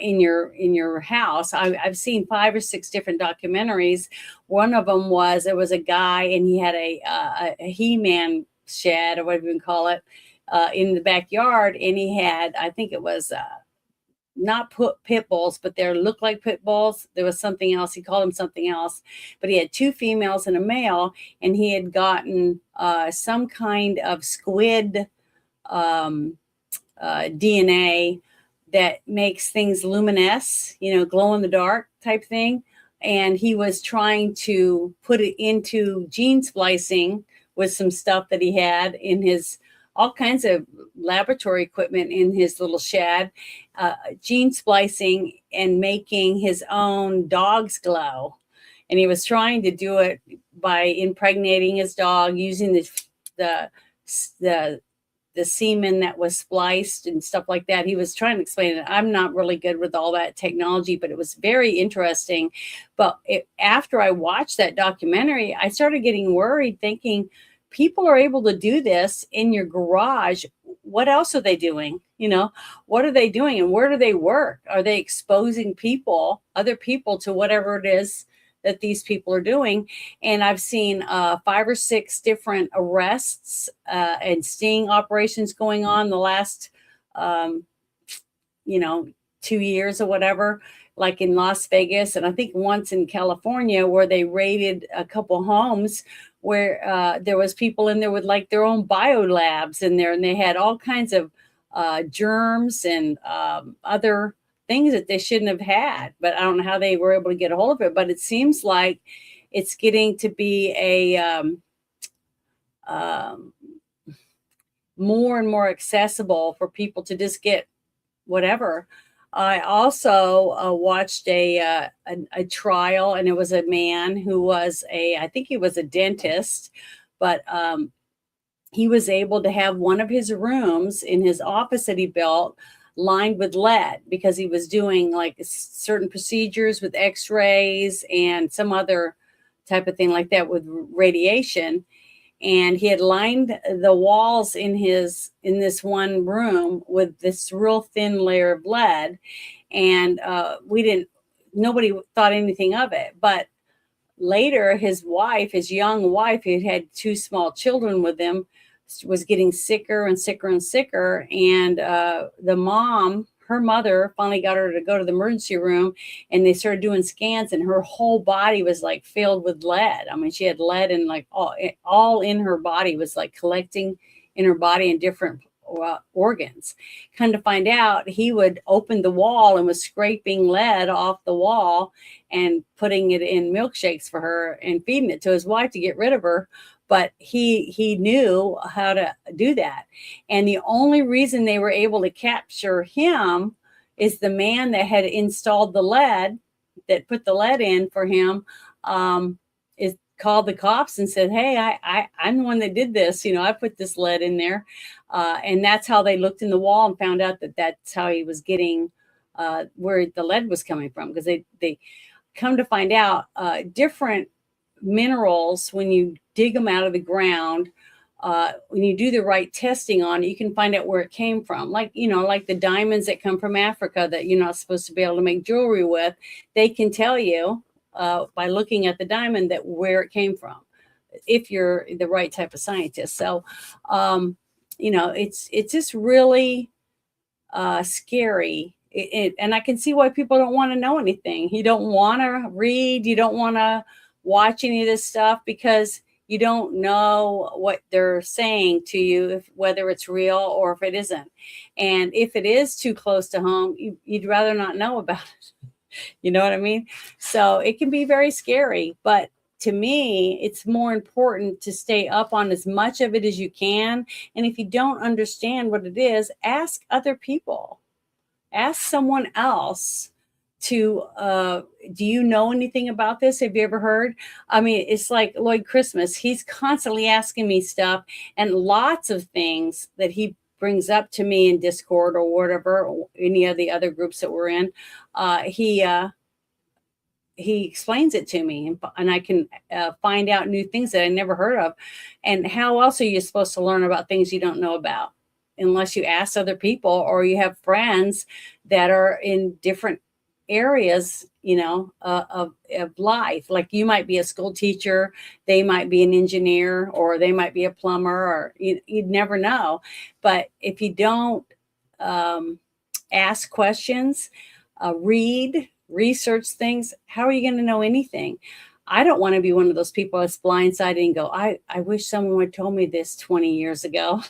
in your house. I've seen 5 or 6 different documentaries. One of them was, there was a guy and he had a He-Man shed, or whatever you can call it, in the backyard. And he had, I think it was not pit bulls, but they looked like pit bulls. There was something else. He called them something else, but he had 2 females and a male, and he had gotten some kind of squid DNA that makes things luminesce, glow in the dark type thing. And he was trying to put it into gene splicing with some stuff that he had in his all kinds of laboratory equipment in his little shed, gene splicing and making his own dog's glow. And he was trying to do it by impregnating his dog using the semen that was spliced and stuff like that. He was trying to explain it. I'm not really good with all that technology, but it was very interesting. But after I watched that documentary, I started getting worried, thinking, people are able to do this in your garage. What else are they doing? You know, what are they doing and where do they work? Are they exposing people, other people, to whatever it is that these people are doing? And I've seen 5 or 6 different arrests and sting operations going on the last, 2 years or whatever, like in Las Vegas. And I think once in California where they raided a couple homes where there was people in there with like their own biolabs in there, and they had all kinds of germs and other things that they shouldn't have had. But I don't know how they were able to get a hold of it. But it seems like it's getting to be a more and more accessible for people to just get whatever. I also watched a trial, and it was a man who was I think he was a dentist, but he was able to have one of his rooms in his office that he built lined with lead because he was doing like certain procedures with x-rays and some other type of thing like that with radiation. And he had lined the walls in this one room with this real thin layer of lead. And nobody thought anything of it. But later, his young wife, who had 2 small children with him, was getting sicker and sicker and sicker. And the mom, her mother, finally got her to go to the emergency room, and they started doing scans, and her whole body was like filled with lead. I mean, she had lead and like all in her body was like collecting in her body in different organs. Come to find out, he would open the wall and was scraping lead off the wall and putting it in milkshakes for her and feeding it to his wife to get rid of her. But he knew how to do that. And the only reason they were able to capture him is the man that had installed the lead, that put the lead in for him, is called the cops and said, hey, I'm the one that did this. I put this lead in there. And that's how they looked in the wall and found out that that's how he was getting where the lead was coming from. Because they come to find out different minerals, when you dig them out of the ground, when you do the right testing on it, you can find out where it came from. Like the diamonds that come from Africa that you're not supposed to be able to make jewelry with, they can tell you by looking at the diamond that where it came from, if you're the right type of scientist. So, it's just really scary. And I can see why people don't want to know anything. You don't want to read. You don't want to watch any of this stuff because you don't know what they're saying to you, whether it's real or if it isn't. And if it is too close to home, you'd rather not know about it. You know what I mean? So it can be very scary. But to me, it's more important to stay up on as much of it as you can. And if you don't understand what it is, ask other people. Ask someone else do you know anything about this? Have you ever heard? I mean, it's like Lloyd Christmas. He's constantly asking me stuff, and lots of things that he brings up to me in Discord or whatever, or any of the other groups that we're in. He explains it to me, and I can find out new things that I never heard of. And how else are you supposed to learn about things you don't know about? Unless you ask other people or you have friends that are in different areas, of life. Like you might be a school teacher, they might be an engineer, or they might be a plumber, or you'd never know. But if you don't ask questions, research things, how are you going to know anything? I don't want to be one of those people that's blindsided and go, I wish someone would have told me this 20 years ago.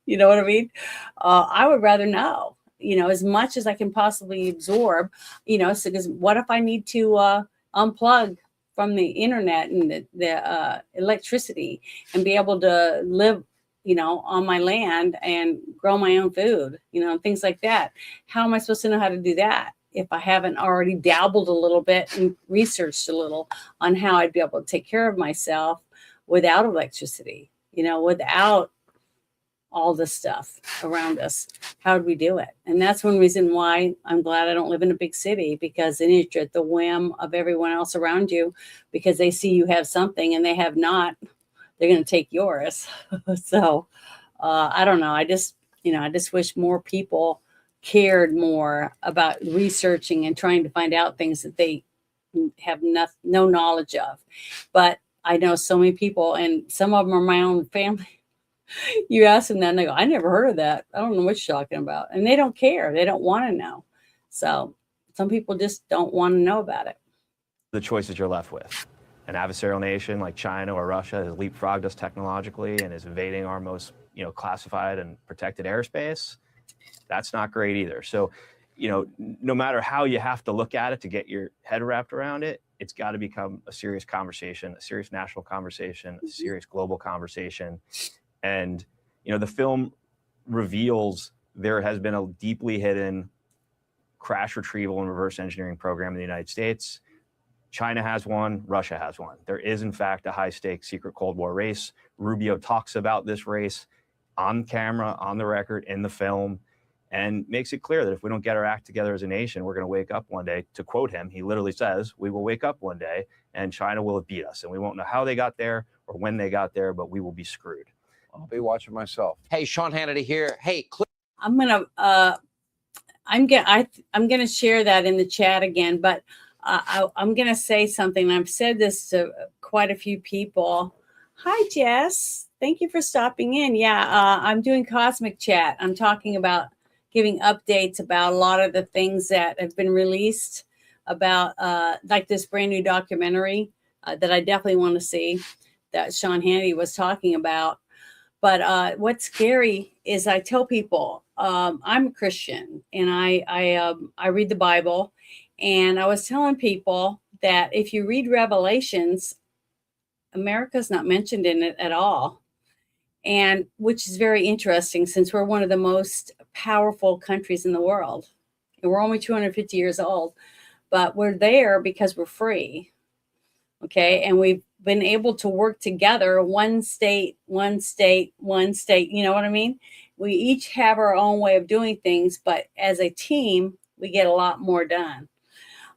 You know what I mean? I would rather know, as much as I can possibly absorb, so because what if I need to unplug from the internet and the electricity and be able to live, on my land and grow my own food, and things like that. How am I supposed to know how to do that if I haven't already dabbled a little bit and researched a little on how I'd be able to take care of myself without electricity, without all this stuff around us? How do we do it? And that's one reason why I'm glad I don't live in a big city, because then you're at the whim of everyone else around you, because they see you have something and they have not, they're going to take yours. So I don't know. I just wish more people cared more about researching and trying to find out things that they have no knowledge of. But I know so many people, and some of them are my own family. You ask them that and they go, I never heard of that. I don't know what you're talking about. And they don't care. They don't want to know. So some people just don't want to know about it. The choices you're left with. An adversarial nation like China or Russia has leapfrogged us technologically and is invading our most, classified and protected airspace. That's not great either. So, no matter how you have to look at it to get your head wrapped around it, it's got to become a serious conversation, a serious national conversation, a serious global conversation. And, the film reveals there has been a deeply hidden crash retrieval and reverse engineering program in the United States. China has one, Russia has one. There is, in fact, a high-stakes secret Cold War race. Rubio talks about this race on camera, on the record, in the film, and makes it clear that if we don't get our act together as a nation, we're going to wake up one day. To quote him, he literally says, we will wake up one day and China will have beat us. And we won't know how they got there or when they got there, but we will be screwed. I'll be watching myself. Hey, Sean Hannity here. Hey, I'm gonna share that in the chat again, but I'm gonna say something. I've said this to quite a few people. Hi, Jess. Thank you for stopping in. Yeah, I'm doing Cosmic Chat. I'm talking about giving updates about a lot of the things that have been released about, like this brand new documentary that I definitely want to see, that Sean Hannity was talking about. But what's scary is I tell people I'm a Christian and I read the Bible, and I was telling people that if you read Revelations, America's not mentioned in it at all, and which is very interesting since we're one of the most powerful countries in the world, and we're only 250 years old, but we're there because we're free. Okay, and we've been able to work together, one state, one state, one state. You know what I mean? We each have our own way of doing things, but as a team, we get a lot more done.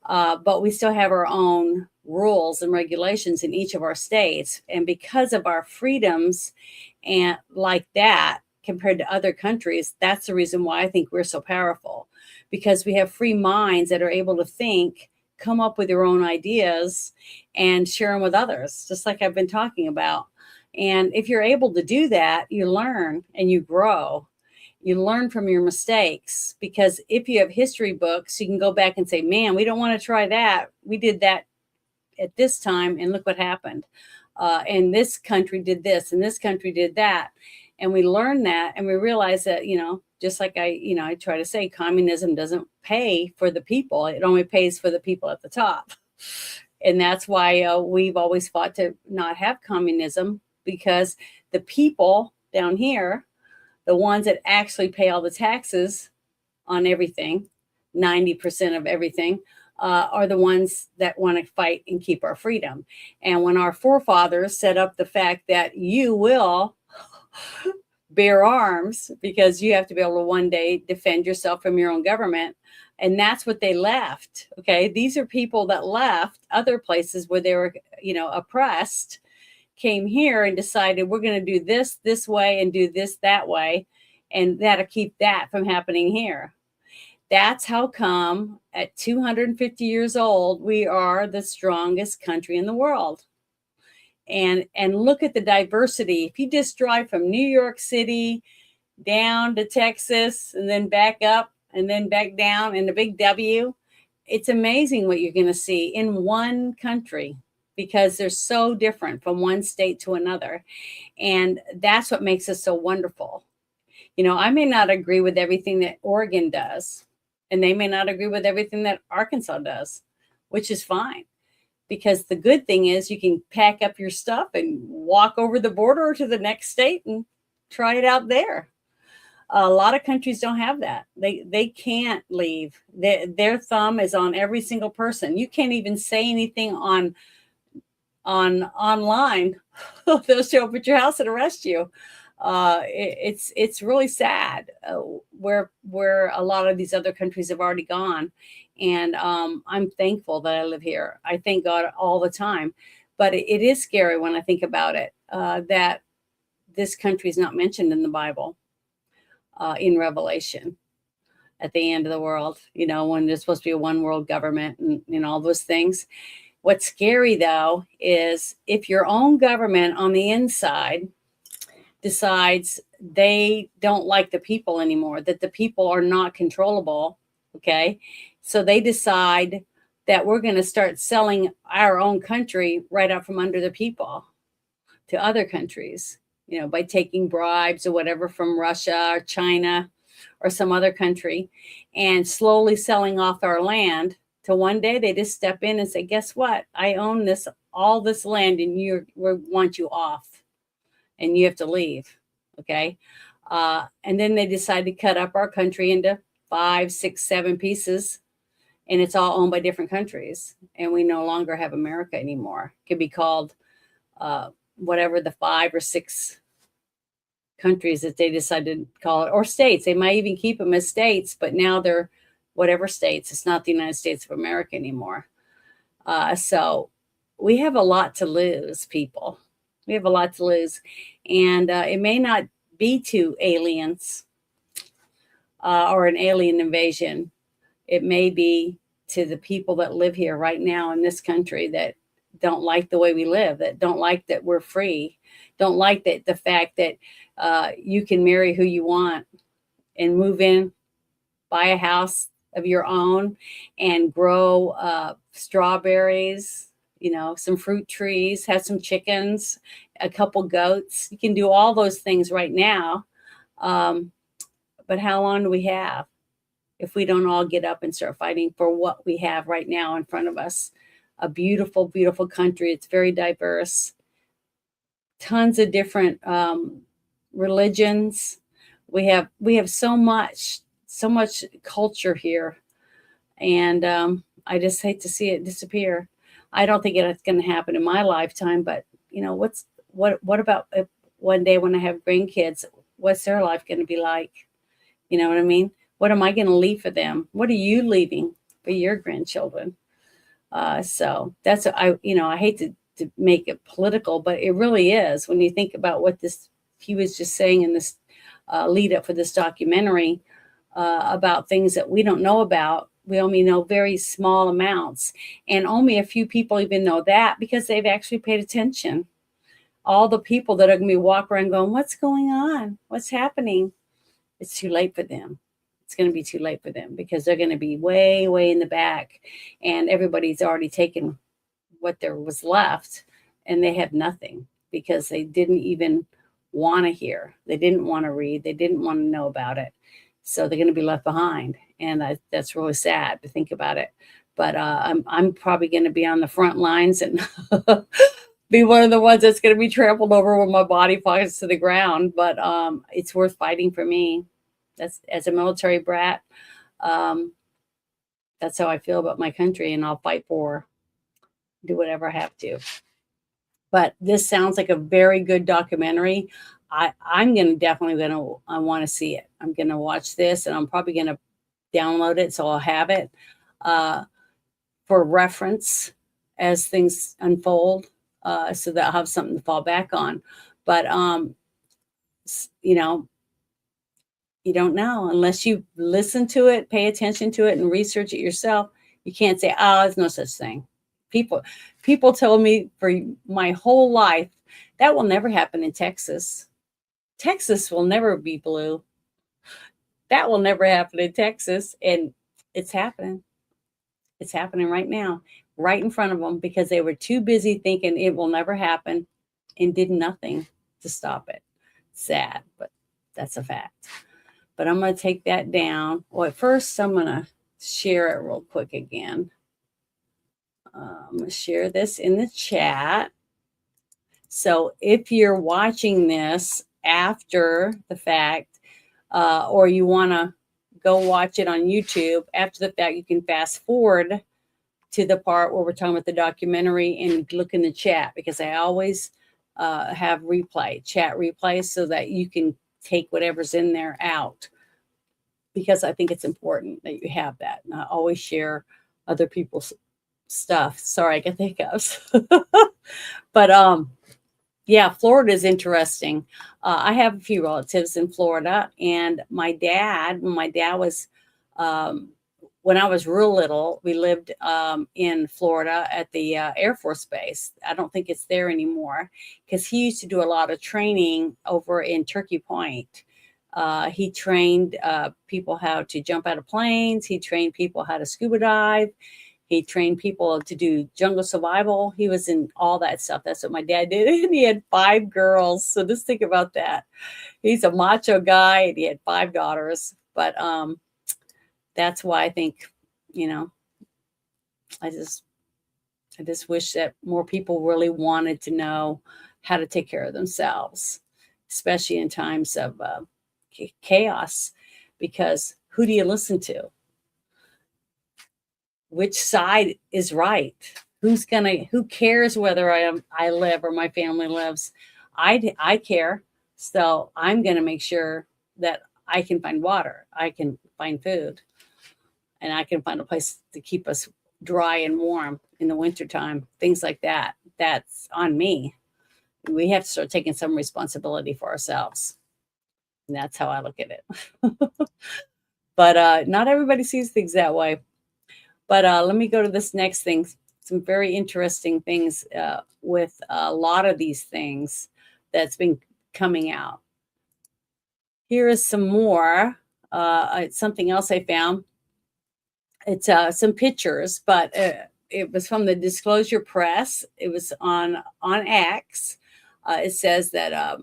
But we still have our own rules and regulations in each of our states. And because of our freedoms and like that, compared to other countries, that's the reason why I think we're so powerful, because we have free minds that are able to think, come up with your own ideas and share them with others, just like I've been talking about. And if you're able to do that, you learn and you grow. You learn from your mistakes, because if you have history books, you can go back and say, man, we don't want to try that. We did that at this time and look what happened. And this country did this and this country did that. And we learn that, and we realize that, just like I try to say, communism doesn't pay for the people. It only pays for the people at the top. And that's why we've always fought to not have communism, because the people down here, the ones that actually pay all the taxes on everything, 90% of everything, are the ones that want to fight and keep our freedom. And when our forefathers set up the fact that you will bear arms because you have to be able to one day defend yourself from your own government. And that's what they left. Okay. These are people that left other places where they were, oppressed, came here and decided we're going to do this way and do this that way. And that'll keep that from happening here. That's how come at 250 years old, we are the strongest country in the world. And look at the diversity. If you just drive from New York City down to Texas and then back up and then back down in the big W, it's amazing what you're going to see in one country, because they're so different from one state to another. And that's what makes us so wonderful. I may not agree with everything that Oregon does, and they may not agree with everything that Arkansas does, which is fine. Because the good thing is you can pack up your stuff and walk over the border to the next state and try it out there. A lot of countries don't have that. They can't leave. Their thumb is on every single person. You can't even say anything on online. They'll show up at your house and arrest you. It's really sad where a lot of these other countries have already gone. And I'm thankful that I live here. I thank God all the time. But it is scary when I think about it, that this country is not mentioned in the Bible, in Revelation, at the end of the world, when there's supposed to be a one world government and all those things. What's scary, though, is if your own government on the inside decides they don't like the people anymore, that the people are not controllable, okay? So they decide that we're going to start selling our own country right out from under the people to other countries, by taking bribes or whatever from Russia or China or some other country, and slowly selling off our land. Till one day they just step in and say, guess what? I own all this land, and we want you off and you have to leave. Okay. And then they decide to cut up our country into 5, 6, 7 pieces, and it's all owned by different countries. And we no longer have America anymore. It could be called whatever the 5 or 6 countries that they decide to call it, or states. They might even keep them as states, but now they're whatever states. It's not the United States of America anymore. So we have a lot to lose, people. We have a lot to lose. And it may not be to aliens or an alien invasion. It may be to the people that live here right now in this country that don't like the way we live, that don't like that we're free, don't like that the fact that you can marry who you want and move in, buy a house of your own, and grow strawberries, some fruit trees, have some chickens, a couple goats. You can do all those things right now. But how long do we have if we don't all get up and start fighting for what we have right now in front of us? A beautiful, beautiful country. It's very diverse. Tons of different religions. We have so much culture here, and I just hate to see it disappear. I don't think it's going to happen in my lifetime, but what about if one day when I have grandkids? What's their life going to be like? You know what I mean? What am I going to leave for them? What are you leaving for your grandchildren? So that's I hate to make it political, but it really is when you think about what he was just saying in this lead up for this documentary about things that we don't know about. We only know very small amounts, and only a few people even know that because they've actually paid attention. All the people that are going to be walking around going, what's going on? What's happening? It's too late for them. It's going to be too late for them because they're going to be way, way in the back, and everybody's already taken what there was left, and they have nothing because they didn't even want to hear. They didn't want to read. They didn't want to know about it. So they're going to be left behind. And that's really sad to think about it. But I'm probably going to be on the front lines and be one of the ones that's going to be trampled over when my body falls to the ground. But it's worth fighting for me. That's as a military brat. That's how I feel about my country, and I'll fight for, do whatever I have to. But this sounds like a very good documentary. I'm definitely I want to see it. I'm going to watch this, and I'm probably going to download it so I'll have it for reference as things unfold, so that I'll have something to fall back on. But you don't know unless you listen to it, pay attention to it, and research it yourself. You can't say, "Oh, there's no such thing." People told me for my whole life that will never happen in Texas. Texas will never be blue. That will never happen in Texas. And it's happening. It's happening right now, right in front of them, because they were too busy thinking it will never happen and did nothing to stop it. Sad, but that's a fact. But I'm going to take that down. Well, at first, I'm going to share it real quick again. I'm going to share this in the chat. So if you're watching this after the fact, or you want to go watch it on YouTube after the fact, you can fast forward to the part where we're talking about the documentary and look in the chat, because I always have chat replays, so that you can take whatever's in there out, because I think it's important that you have that. And I always share other people's stuff. Sorry, I get the hiccups. But yeah, Florida is interesting. I have a few relatives in Florida, and my dad, when my dad was when I was real little, we lived in Florida at the Air Force Base. I don't think it's there anymore, because he used to do a lot of training over in Turkey Point. He trained people how to jump out of planes. He trained people how to scuba dive. He trained people to do jungle survival. He was in all that stuff. That's what my dad did. And he had 5 girls. So just think about that. He's a macho guy, and he had 5 daughters. But that's why I think, I just wish that more people really wanted to know how to take care of themselves, especially in times of chaos, because who do you listen to? Which side is right? Who cares whether I live or my family lives? I care. So I'm going to make sure that I can find water. I can find food, and I can find a place to keep us dry and warm in the wintertime, things like that. That's on me. We have to start taking some responsibility for ourselves. And that's how I look at it. But not everybody sees things that way. But let me go to this next thing. Some very interesting things with a lot of these things that's been coming out. Here is some more. It's something else I found. It's some pictures, but it was from the Disclosure Press. It was on X. It says that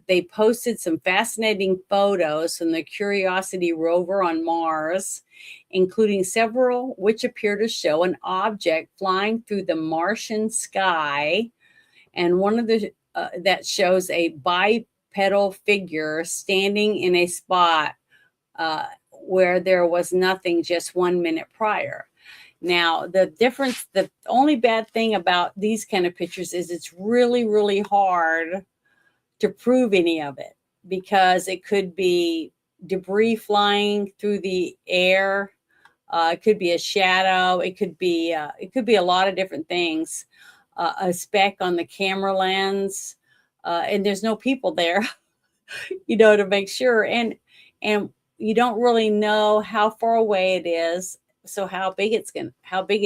they posted some fascinating photos from the Curiosity rover on Mars, including several which appear to show an object flying through the Martian sky, and one of the that shows a bipedal figure standing in a spot where there was nothing just 1 minute prior. Now, the only bad thing about these kind of pictures is it's really, really hard to prove any of it, because it could be debris flying through the air. It could be a shadow. It could be a lot of different things. A speck on the camera lens, and there's no people there, to make sure. And you don't really know how far away it is, so how big it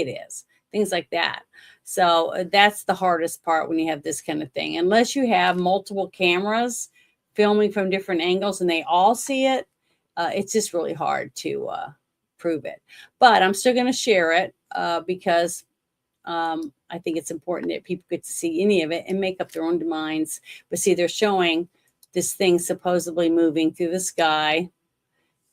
is, things like that. So that's the hardest part when you have this kind of thing. Unless you have multiple cameras filming from different angles and they all see it, it's just really hard to prove it. But I'm still going to share it because I think it's important that people get to see any of it and make up their own minds. But see, they're showing this thing supposedly moving through the sky,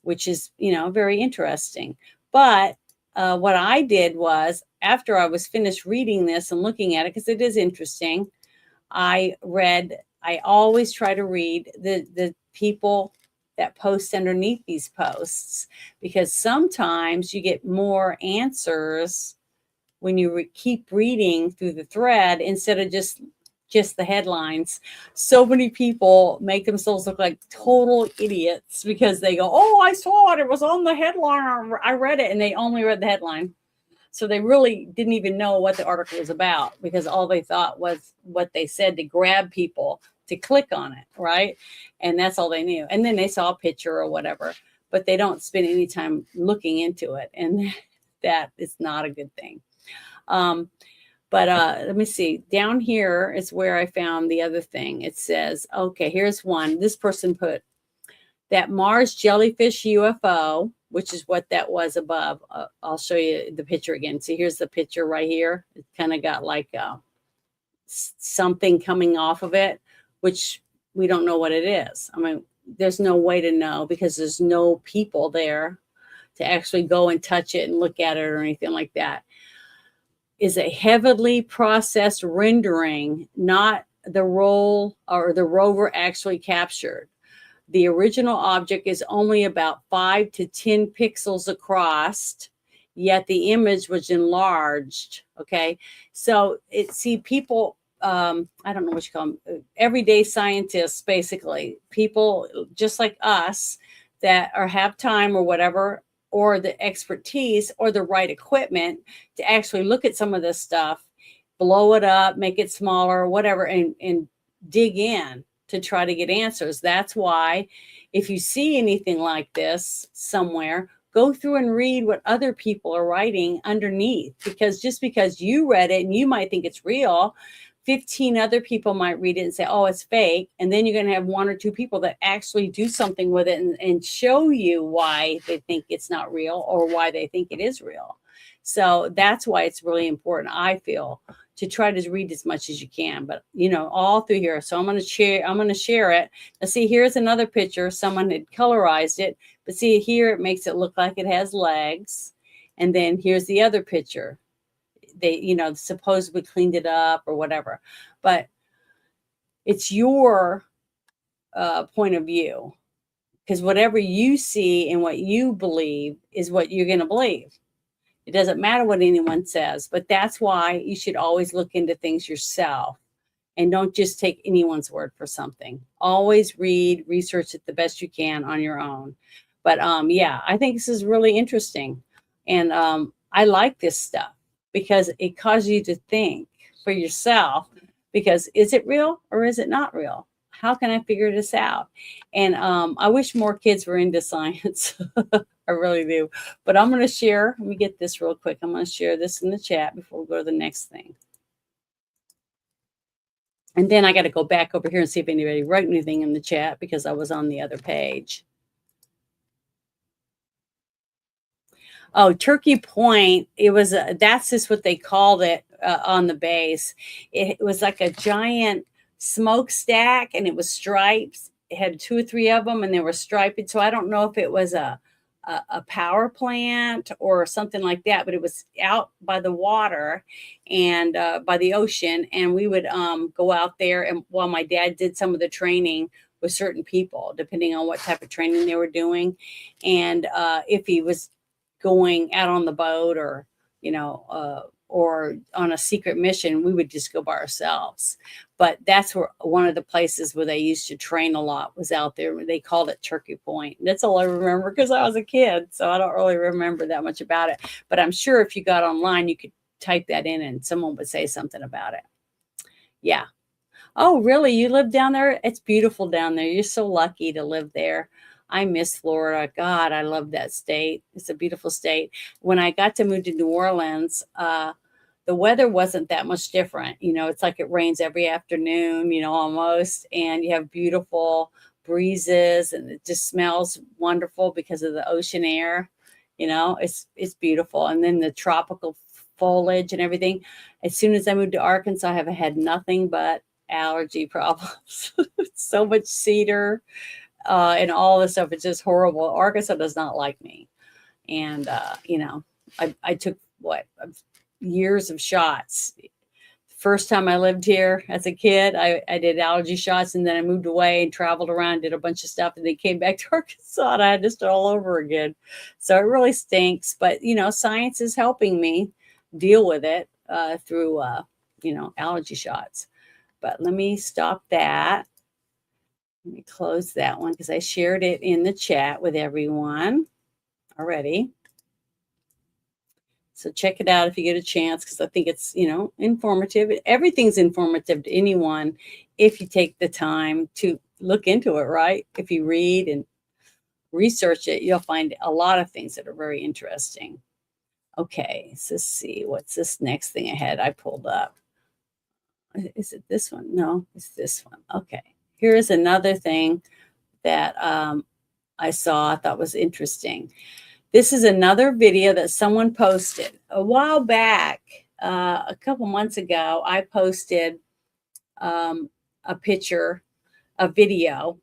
which is, very interesting. But what I did was, after I was finished reading this and looking at it, because it is interesting, I always try to read the people that post underneath these posts, because sometimes you get more answers when you keep reading through the thread instead of just the headlines. So many people make themselves look like total idiots because they go, "Oh, I saw it. It was on the headline. I read it," and they only read the headline. So they really didn't even know what the article was about, because all they thought was what they said to grab people to click on it, right? And that's all they knew. And then they saw a picture or whatever, but they don't spend any time looking into it. And that is not a good thing. But let me see. Down here is where I found the other thing. It says, okay, here's one. This person put that Mars jellyfish UFO, which is what that was above. I'll show you the picture again. So here's the picture right here. It kind of got like something coming off of it, which we don't know what it is. I mean, there's no way to know because there's no people there to actually go and touch it and look at it or anything like that. Is a heavily processed rendering, not the rover actually captured. The original object is only about 5 to 10 pixels across, yet the image was enlarged. Okay, so people, I don't know what you call them, everyday scientists, basically people just like us that have time or whatever, or the expertise or the right equipment to actually look at some of this stuff, blow it up, make it smaller, whatever, and dig in to try to get answers. That's why if you see anything like this somewhere, go through and read what other people are writing underneath, because just because you read it and you might think it's real, 15 other people might read it and say, oh, it's fake. And then you're going to have 1 or 2 people that actually do something with it and show you why they think it's not real or why they think it is real. So that's why it's really important, I feel, to try to read as much as you can, but all through here. So I'm going to share it. Now see, here's another picture. Someone had colorized it, but see here, it makes it look like it has legs. And then here's the other picture. They, supposedly cleaned it up or whatever, but it's your point of view, because whatever you see and what you believe is what you're going to believe. It doesn't matter what anyone says, but that's why you should always look into things yourself and don't just take anyone's word for something. Always research it the best you can on your own. But yeah, I think this is really interesting. And I like this stuff because it causes you to think for yourself, because is it real or is it not real? How can I figure this out? And I wish more kids were into science. I really do. But I'm going to share. Let me get this real quick. I'm going to share this in the chat before we go to the next thing. And then I got to go back over here and see if anybody wrote anything in the chat, because I was on the other page. Oh, Turkey Point. It was that's just what they called it on the base. It was like a giant smokestack, and it was stripes. It had 2 or 3 of them, and they were striped. So I don't know if it was a power plant or something like that, but it was out by the water and by the ocean. And we would go out there, and while my dad did some of the training with certain people, depending on what type of training they were doing. And if he was going out on the boat or on a secret mission, we would just go by ourselves. But that's where one of the places where they used to train a lot was out there. They called it Turkey Point. That's all I remember, because I was a kid, so I don't really remember that much about it. But I'm sure if you got online, you could type that in and someone would say something about it. Yeah. Oh, really? You live down there? It's beautiful down there. You're so lucky to live there. I miss Florida. God, I love that state. It's a beautiful state. When I got to move to New Orleans, the weather wasn't that much different. It's like it rains every afternoon, almost, and you have beautiful breezes, and it just smells wonderful because of the ocean air. It's beautiful. And then the tropical foliage and everything. As soon as I moved to Arkansas, I have had nothing but allergy problems. So much cedar. And all this stuff. It's just horrible. Arkansas does not like me. And, I took years of shots. First time I lived here as a kid, I did allergy shots, and then I moved away and traveled around, did a bunch of stuff, and then came back to Arkansas, and I had to start all over again. So it really stinks. But, science is helping me deal with it through, allergy shots. But let me stop that. Let me close that one because I shared it in the chat with everyone already. So check it out if you get a chance, because I think it's, informative. Everything's informative to anyone if you take the time to look into it, right? If you read and research it, you'll find a lot of things that are very interesting. Okay, so let's see. What's this next thing I pulled up? Is it this one? No, it's this one. Okay. Here is another thing that I thought was interesting. This is another video that someone posted a while back. A couple months ago, I posted a video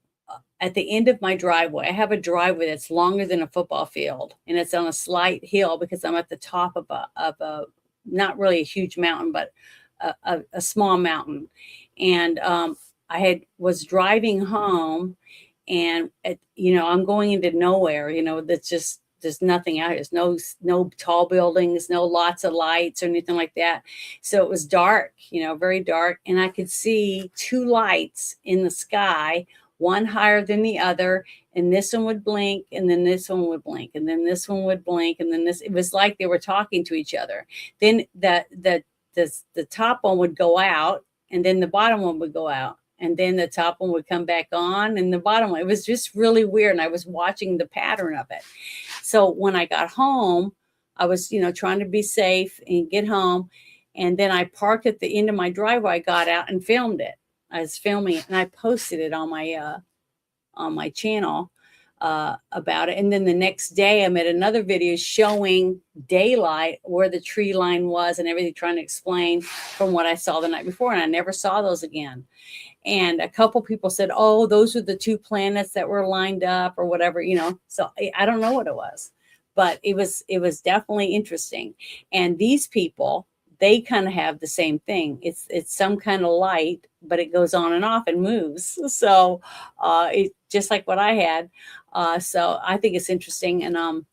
at the end of my driveway. I have a driveway that's longer than a football field, and it's on a slight hill because I'm at the top of a not really a huge mountain, but a small mountain. And was driving home, and I'm going into nowhere. That's just there's nothing out here. There's no tall buildings, no lots of lights or anything like that. So it was dark, very dark, and I could see two lights in the sky, one higher than the other, and this one would blink, and then this one would blink, and then this one would blink, and then this. It was like they were talking to each other. Then the top one would go out, and then the bottom one would go out, and then the top one would come back on, and the bottom one. It was just really weird, and I was watching the pattern of it. So when I got home, I was, trying to be safe and get home, and then I parked at the end of my driveway. I got out and filmed it. I was filming it, and I posted it on my channel about it. And then the next day, I made another video showing daylight where the tree line was and everything, trying to explain from what I saw the night before, and I never saw those again. And a couple people said, oh, those are the two planets that were lined up or whatever, So I don't know what it was, but it was definitely interesting. And these people, they kind of have the same thing. It's some kind of light, but it goes on and off and moves. So it's just like what I had. So I think it's interesting. And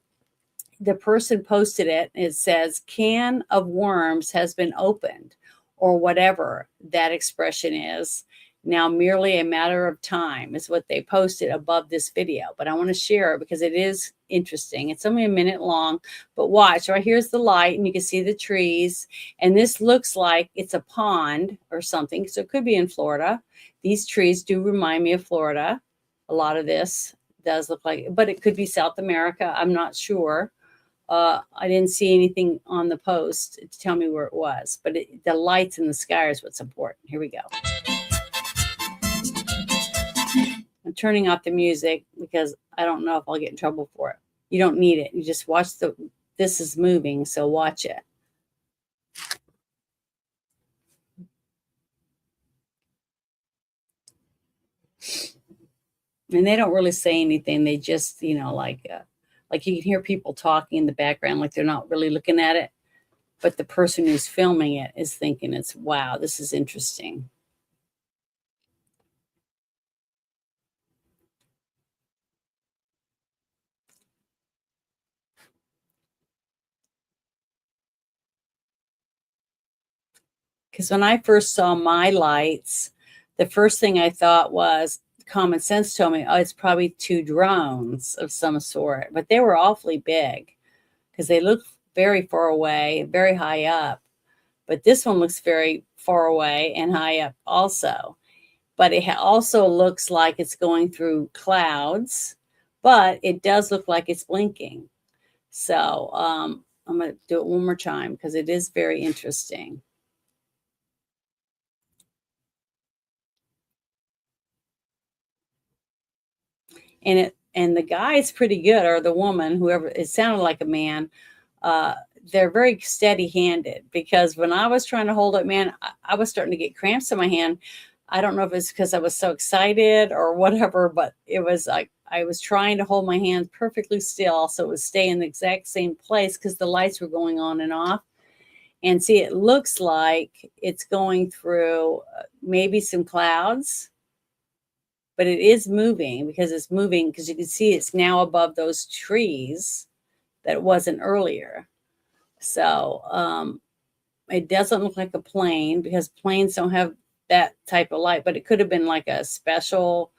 the person posted it. It says, can of worms has been opened, or whatever that expression is. Now merely a matter of time is what they posted above this video. But I want to share it because it is interesting. It's only a minute long, but watch. Right here's the light, and you can see the trees. And this looks like it's a pond or something. So it could be in Florida. These trees do remind me of Florida. A lot of this does look like, but it could be South America. I'm not sure. I didn't see anything on the post to tell me where it was, but the lights in the sky is what's important. Here we go. I'm turning off the music because I don't know if I'll get in trouble for it. You don't need it. You just watch this is moving, so watch it. And they don't really say anything. They just, like you can hear people talking in the background, like they're not really looking at it. But the person who's filming it is thinking wow, this is interesting. Because when I first saw my lights, the first thing I thought was, common sense told me, oh, it's probably two drones of some sort. But they were awfully big because they look very far away, very high up. But this one looks very far away and high up also. But it also looks like it's going through clouds, but it does look like it's blinking. So I'm going to do it one more time because it is very interesting. And the guy is pretty good, or the woman, whoever, it sounded like a man. They're very steady-handed, because when I was trying to hold it, man, I was starting to get cramps in my hand. I don't know if it's because I was so excited or whatever, but it was like I was trying to hold my hand perfectly still so it would stay in the exact same place because the lights were going on and off. And see, it looks like it's going through maybe some clouds, but it is moving because you can see it's now above those trees that it wasn't earlier. So it doesn't look like a plane because planes don't have that type of light, but it could have been like a special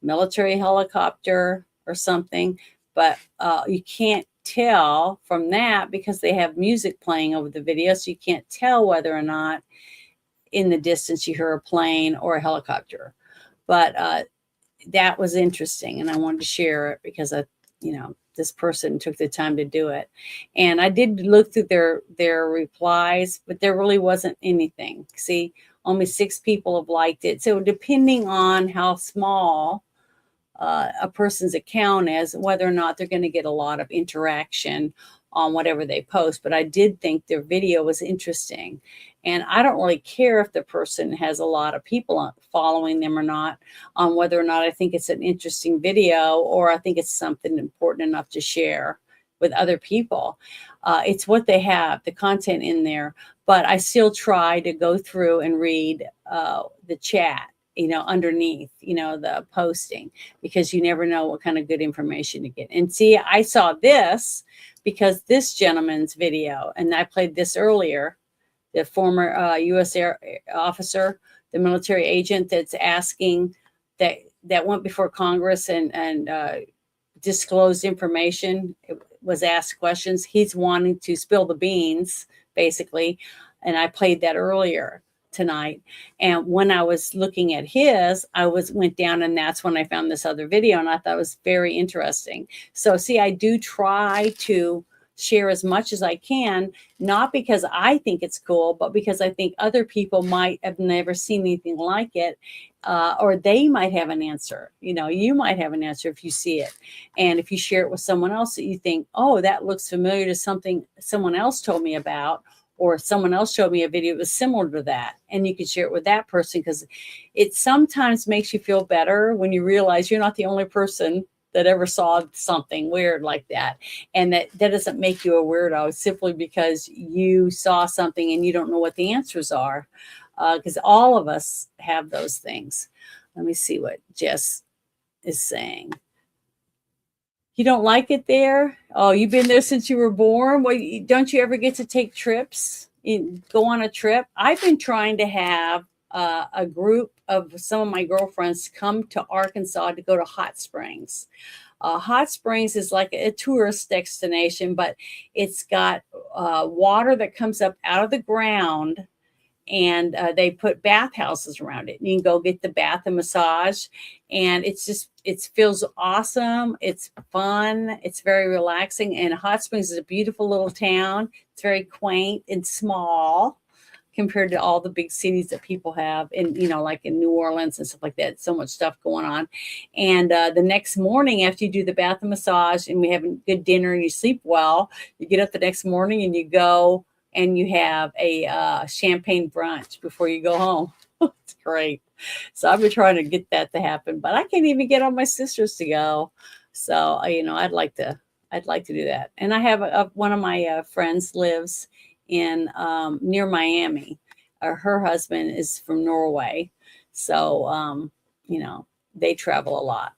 military helicopter or something. But you can't tell from that because they have music playing over the video. So you can't tell whether or not in the distance you hear a plane or a helicopter. But that was interesting, and I wanted to share it because this person took the time to do it. And I did look through their replies, but there really wasn't anything. See, only 6 people have liked it. So depending on how small a person's account is, whether or not they're going to get a lot of interaction on whatever they post. But I did think their video was interesting. And I don't really care if the person has a lot of people following them or not, on whether or not I think it's an interesting video or I think it's something important enough to share with other people. It's what they have, the content in there. But I still try to go through and read the chat, underneath, the posting, because you never know what kind of good information you get. And see, I saw this because this gentleman's video, and I played this earlier, the former U.S. Air officer, the military agent that's asking that went before Congress and disclosed information, was asked questions. He's wanting to spill the beans, basically. And I played that earlier tonight. And when I was looking at his, went down, and that's when I found this other video, and I thought it was very interesting. So see, I do try to share as much as I can, not because I think it's cool, but because I think other people might have never seen anything like it, or they might have an answer. You might have an answer if you see it. And if you share it with someone else that you think, oh, that looks familiar to something someone else told me about, or someone else showed me a video that was similar to that, and you can share it with that person, because it sometimes makes you feel better when you realize you're not the only person that ever saw something weird like that. And that doesn't make you a weirdo simply because you saw something and you don't know what the answers are, because all of us have those things. Let me see what Jess is saying. You don't like it there? Oh, you've been there since you were born? Well, don't you ever get to take trips? Go on a trip? I've been trying to have a group of some of my girlfriends come to Arkansas to go to Hot Springs. Hot Springs is like a tourist destination, but it's got water that comes up out of the ground, and they put bathhouses around it. You can go get the bath and massage, and it feels awesome. It's fun. It's very relaxing. And Hot Springs is a beautiful little town. It's very quaint and small compared to all the big cities that people have in, like in New Orleans and stuff like that. So much stuff going on. And the next morning, after you do the bath and massage and we have a good dinner and you sleep well, you get up the next morning and you go and you have a champagne brunch before you go home. It's great. So I've been trying to get that to happen, but I can't even get all my sisters to go. So, I'd like to do that. And I have one of my friends lives in near Miami. Her husband is from Norway. So, they travel a lot.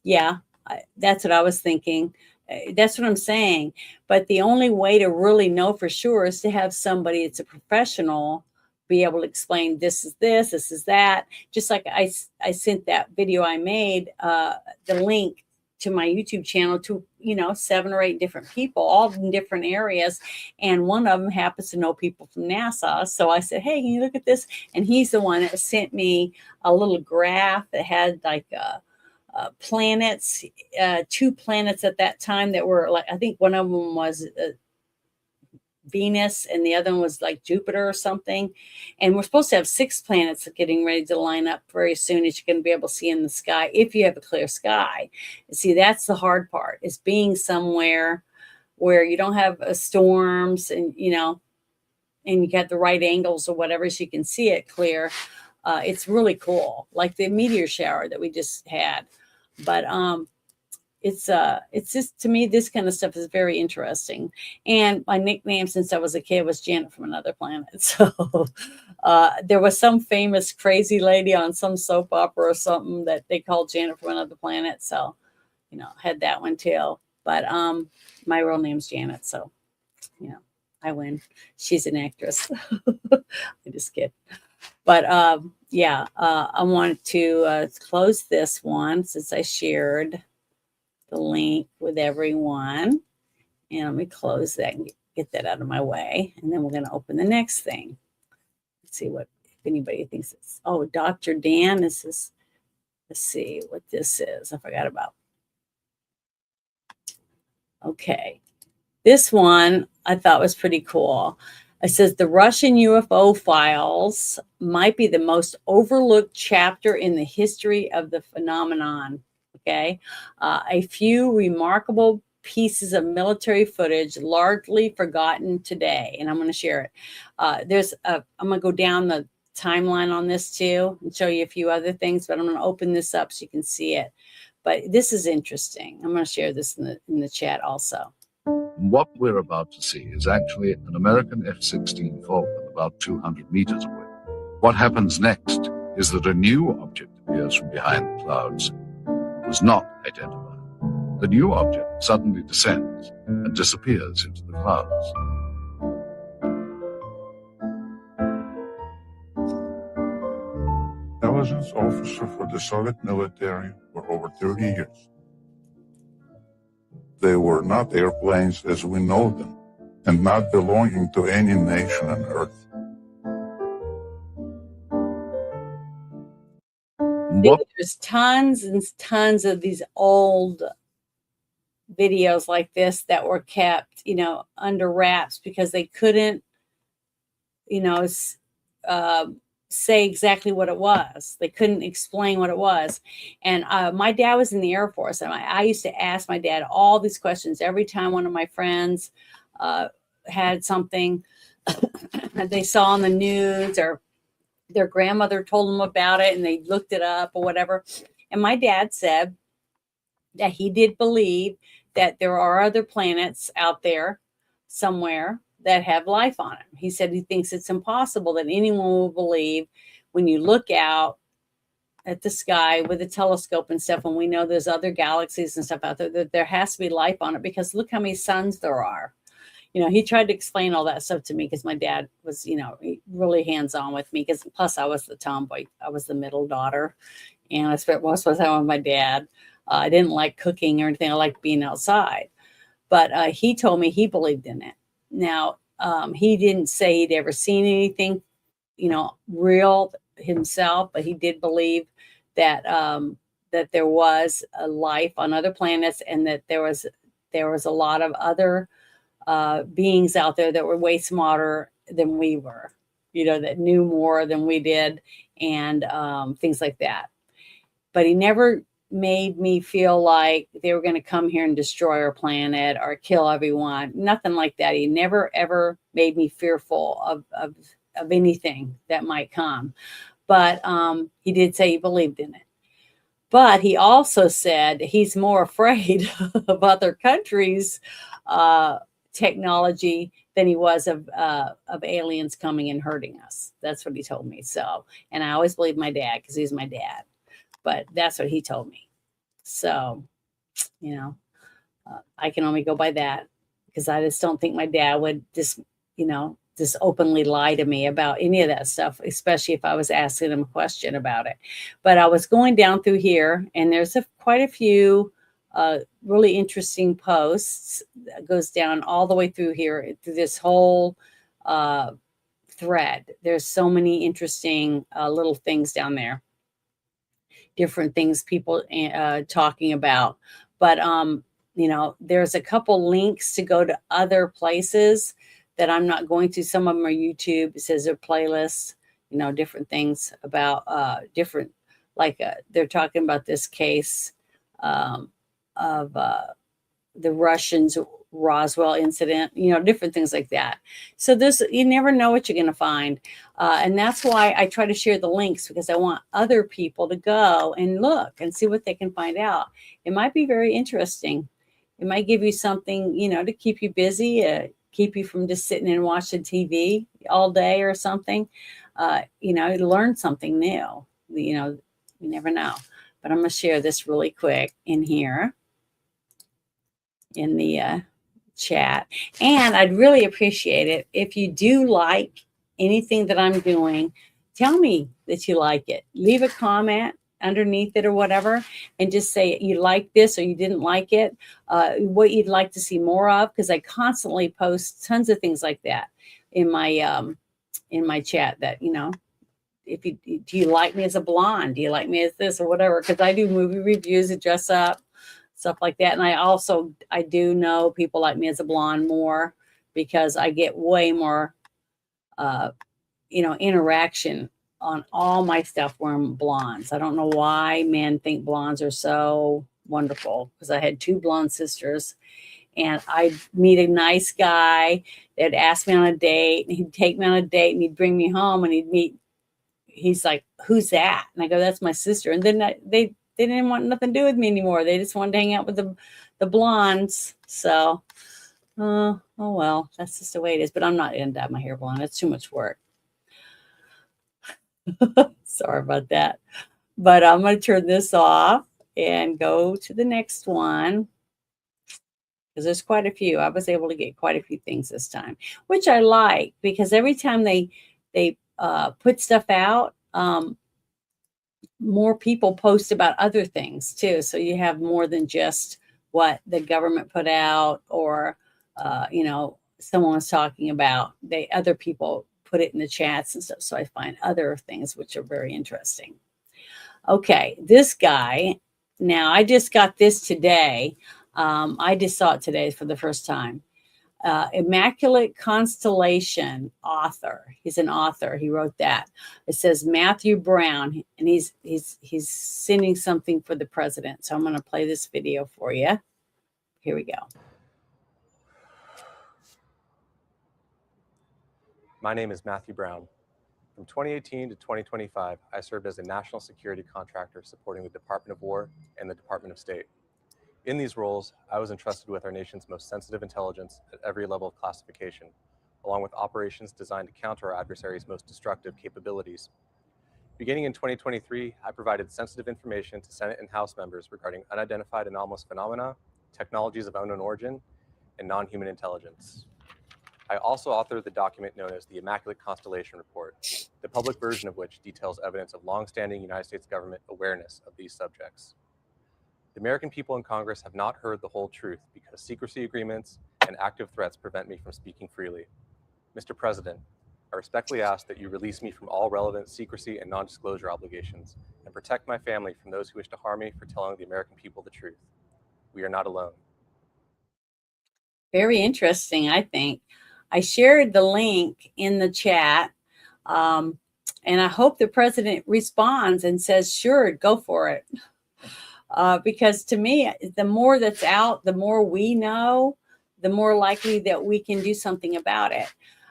Yeah, that's what I was thinking. That's what I'm saying. But the only way to really know for sure is to have somebody that's a professional be able to explain, this is this, this is that. Just like I sent that video I made, the link to my YouTube channel to, 7 or 8 different people, all in different areas. And one of them happens to know people from NASA. So I said, hey, can you look at this? And he's the one that sent me a little graph that had like planets, 2 planets at that time that were like, I think one of them was Venus and the other one was like Jupiter or something. And we're supposed to have 6 planets getting ready to line up very soon, as you're going to be able to see in the sky if you have a clear sky. See, that's the hard part, is being somewhere where you don't have storms and, and you got the right angles or whatever, so you can see it clear. It's really cool, like the meteor shower that we just had. But it's just, to me, this kind of stuff is very interesting. And my nickname since I was a kid was Janet from Another Planet. So there was some famous crazy lady on some soap opera or something that they called Janet from Another Planet. So, had that one too. But my real name's Janet. So, I win. She's an actress. I just kid. But I want to close this one since I shared the link with everyone. And let me close that and get that out of my way. And then we're going to open the next thing. Let's see if anybody thinks it's, oh, Dr. Dan, this is, let's see what this is. I forgot about. Okay. This one I thought was pretty cool. It says the Russian UFO files might be the most overlooked chapter in the history of the phenomenon. Okay. A few remarkable pieces of military footage largely forgotten today. And I'm going to share it. I'm going to go down the timeline on this too and show you a few other things, but I'm going to open this up so you can see it. But this is interesting. I'm going to share this in the chat also. What we're about to see is actually an American F-16 Falcon about 200 meters away. What happens next is that a new object appears from behind the clouds. It was not identified. The new object suddenly descends and disappears into the clouds. Intelligence officer for the Soviet military for over 30 years. They were not airplanes as we know them, and not belonging to any nation on Earth. There's tons and tons of these old videos like this that were kept, under wraps because they couldn't, say exactly what it was. They couldn't explain what it was. And my dad was in the Air Force, and I used to ask my dad all these questions every time one of my friends had something that they saw on the news or their grandmother told them about it and they looked it up or whatever. And my dad said that he did believe that there are other planets out there somewhere that have life on them. He said he thinks it's impossible that anyone will believe when you look out at the sky with a telescope and stuff, and we know there's other galaxies and stuff out there, that there has to be life on it because look how many suns there are. He tried to explain all that stuff to me because my dad was, really hands-on with me because plus I was the tomboy. I was the middle daughter and I spent most of the time with my dad. I didn't like cooking or anything. I liked being outside, but he told me he believed in it. Now, he didn't say he'd ever seen anything, real himself, but he did believe that that there was a life on other planets and that there was a lot of other beings out there that were way smarter than we were, that knew more than we did and things like that. But he never made me feel like they were going to come here and destroy our planet or kill everyone. Nothing like that. He never, ever made me fearful of anything that might come. But he did say he believed in it. But he also said he's more afraid of other countries' technology than he was of aliens coming and hurting us. That's what he told me. So, and I always believed my dad because he's my dad. But that's what he told me. So, I can only go by that because I just don't think my dad would just openly lie to me about any of that stuff, especially if I was asking him a question about it. But I was going down through here and there's quite a few really interesting posts that goes down all the way through here, through this whole thread. There's so many interesting little things down there. Different things people talking about, but there's a couple links to go to other places that I'm not going to. Some of them are YouTube. It says they're playlists, different things about different, like they're talking about this case of the Russians Roswell incident, different things like that. So you never know what you're going to find. And that's why I try to share the links because I want other people to go and look and see what they can find out. It might be very interesting. It might give you something, to keep you busy, keep you from just sitting and watching TV all day or something. Learn something new, you never know. But I'm going to share this really quick in here in the chat. And I'd really appreciate it if you do like anything that I'm doing. Tell me that you like it. Leave a comment underneath it or whatever, and just say you like this or you didn't like it, what you'd like to see more of, because I constantly post tons of things like that in my chat that, if do you like me as a blonde? Do you like me as this or whatever? Because I do movie reviews and dress up, stuff like that. And I do know people like me as a blonde more because I get way more, interaction on all my stuff where I'm blondes. I don't know why men think blondes are so wonderful because I had 2 blonde sisters and I'd meet a nice guy that'd ask me on a date and he'd take me on a date and he'd bring me home and he's like, who's that? And I go, that's my sister. And then they didn't want nothing to do with me anymore. They just wanted to hang out with the blondes. So Oh well, that's just the way it is. But I'm not going to dye my hair blonde. It's too much work. Sorry about that. But I'm going to turn this off and go to the next one, because there's quite a few. I was able to get quite a few things this time, which I like, because every time they put stuff out, more people post about other things too. So you have more than just what the government put out, or someone was talking about. Other people put it in the chats and stuff. So I find other things which are very interesting. Okay, this guy. Now I just got this today. I just saw it today for the first time. Immaculate Constellation author. He's an author. He wrote that. It says Matthew Brown, and he's sending something for the president. So I'm going to play this video for you. Here we go. My name is Matthew Brown. From 2018 to 2025, I served as a national security contractor supporting the Department of War and the Department of State. In these roles, I was entrusted with our nation's most sensitive intelligence at every level of classification, along with operations designed to counter our adversaries' most destructive capabilities. Beginning in 2023, I provided sensitive information to Senate and House members regarding unidentified anomalous phenomena, technologies of unknown origin, and non-human intelligence. I also authored the document known as the Immaculate Constellation Report, the public version of which details evidence of long-standing United States government awareness of these subjects. The American people in Congress have not heard the whole truth because secrecy agreements and active threats prevent me from speaking freely. Mr. President, I respectfully ask that you release me from all relevant secrecy and non-disclosure obligations and protect my family from those who wish to harm me for telling the American people the truth. We are not alone. Very interesting, I think. I shared the link in the chat, and I hope the president responds and says, sure, go for it. Because to me, the more that's out, the more we know, the more likely that we can do something about it.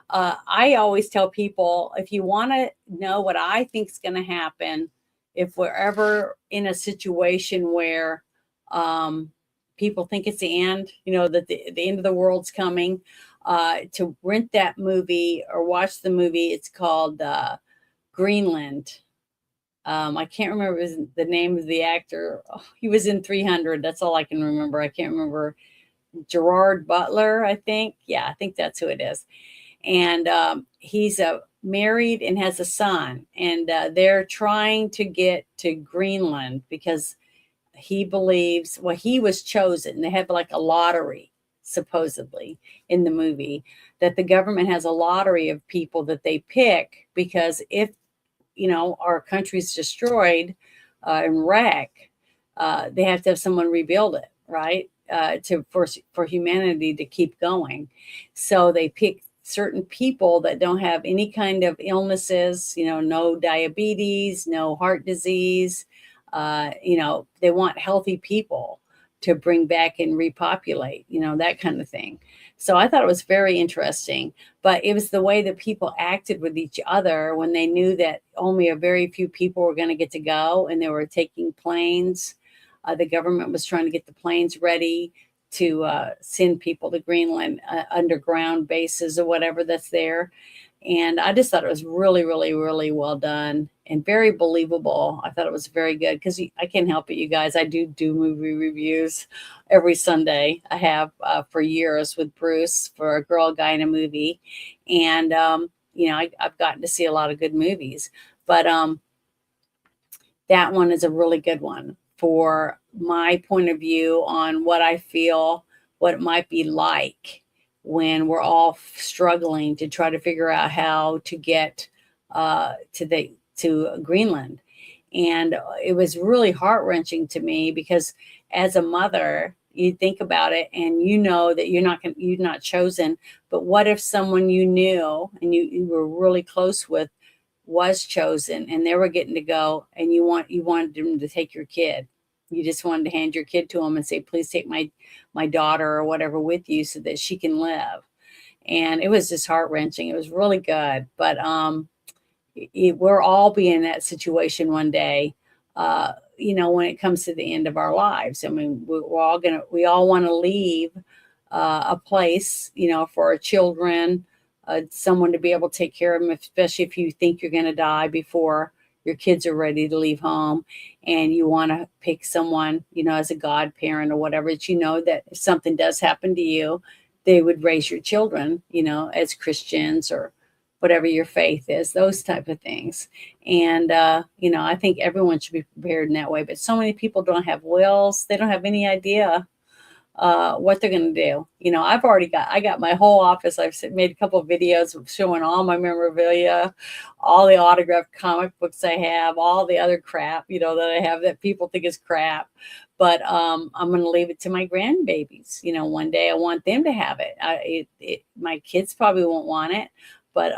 I always tell people, if you want to know what I think is going to happen, if we're ever in a situation where people think it's the end, that the end of the world's coming, to rent that movie or watch the movie. It's called Greenland. I can't remember the name of the actor. Oh, he was in 300. That's all I can remember. I can't remember. Gerard Butler, I think. Yeah, I think that's who it is. And he's married and has a son. And they're trying to get to Greenland because he believes, well, he was chosen. They have like a lottery, supposedly, in the movie, that the government has a lottery of people that they pick, because if our country's destroyed and wrecked, they have to have someone rebuild it, right? For humanity to keep going. So they pick certain people that don't have any kind of illnesses, no diabetes, no heart disease. They want healthy people to bring back and repopulate, that kind of thing. So I thought it was very interesting, but it was the way that people acted with each other when they knew that only a very few people were going to get to go, and they were taking planes. The government was trying to get the planes ready to send people to Greenland, underground bases or whatever that's there. And I just thought it was really, really, really well done and very believable. I thought it was very good, because I can't help it, you guys. I do movie reviews every Sunday. I have for years with Bruce for A Girl, Guy, and a Movie. And, I've gotten to see a lot of good movies. But that one is a really good one for my point of view on what I feel, what it might be like when we're all struggling to try to figure out how to get to Greenland. And it was really heart-wrenching to me, because as a mother, you think about it and that you're not chosen. But what if someone you knew and you were really close with was chosen, and they were getting to go, and you wanted them to take your kid? You just wanted to hand your kid to them and say, please take my daughter or whatever with you so that she can live. And it was just heart-wrenching. It was really good. But we're all be in that situation one day, when it comes to the end of our lives. I mean, we all want to leave a place, for our children, someone to be able to take care of them, especially if you think you're going to die before your kids are ready to leave home, and you want to pick someone, as a godparent or whatever, that that if something does happen to you, they would raise your children, as Christians or whatever your faith is, those type of things. And, I think everyone should be prepared in that way. But so many people don't have wills. They don't have any idea what they're going to do. I got my whole office. I've made a couple of videos showing all my memorabilia, all the autographed comic books I have, all the other crap, that I have that people think is crap. But I'm going to leave it to my grandbabies. One day I want them to have it. My kids probably won't want it, but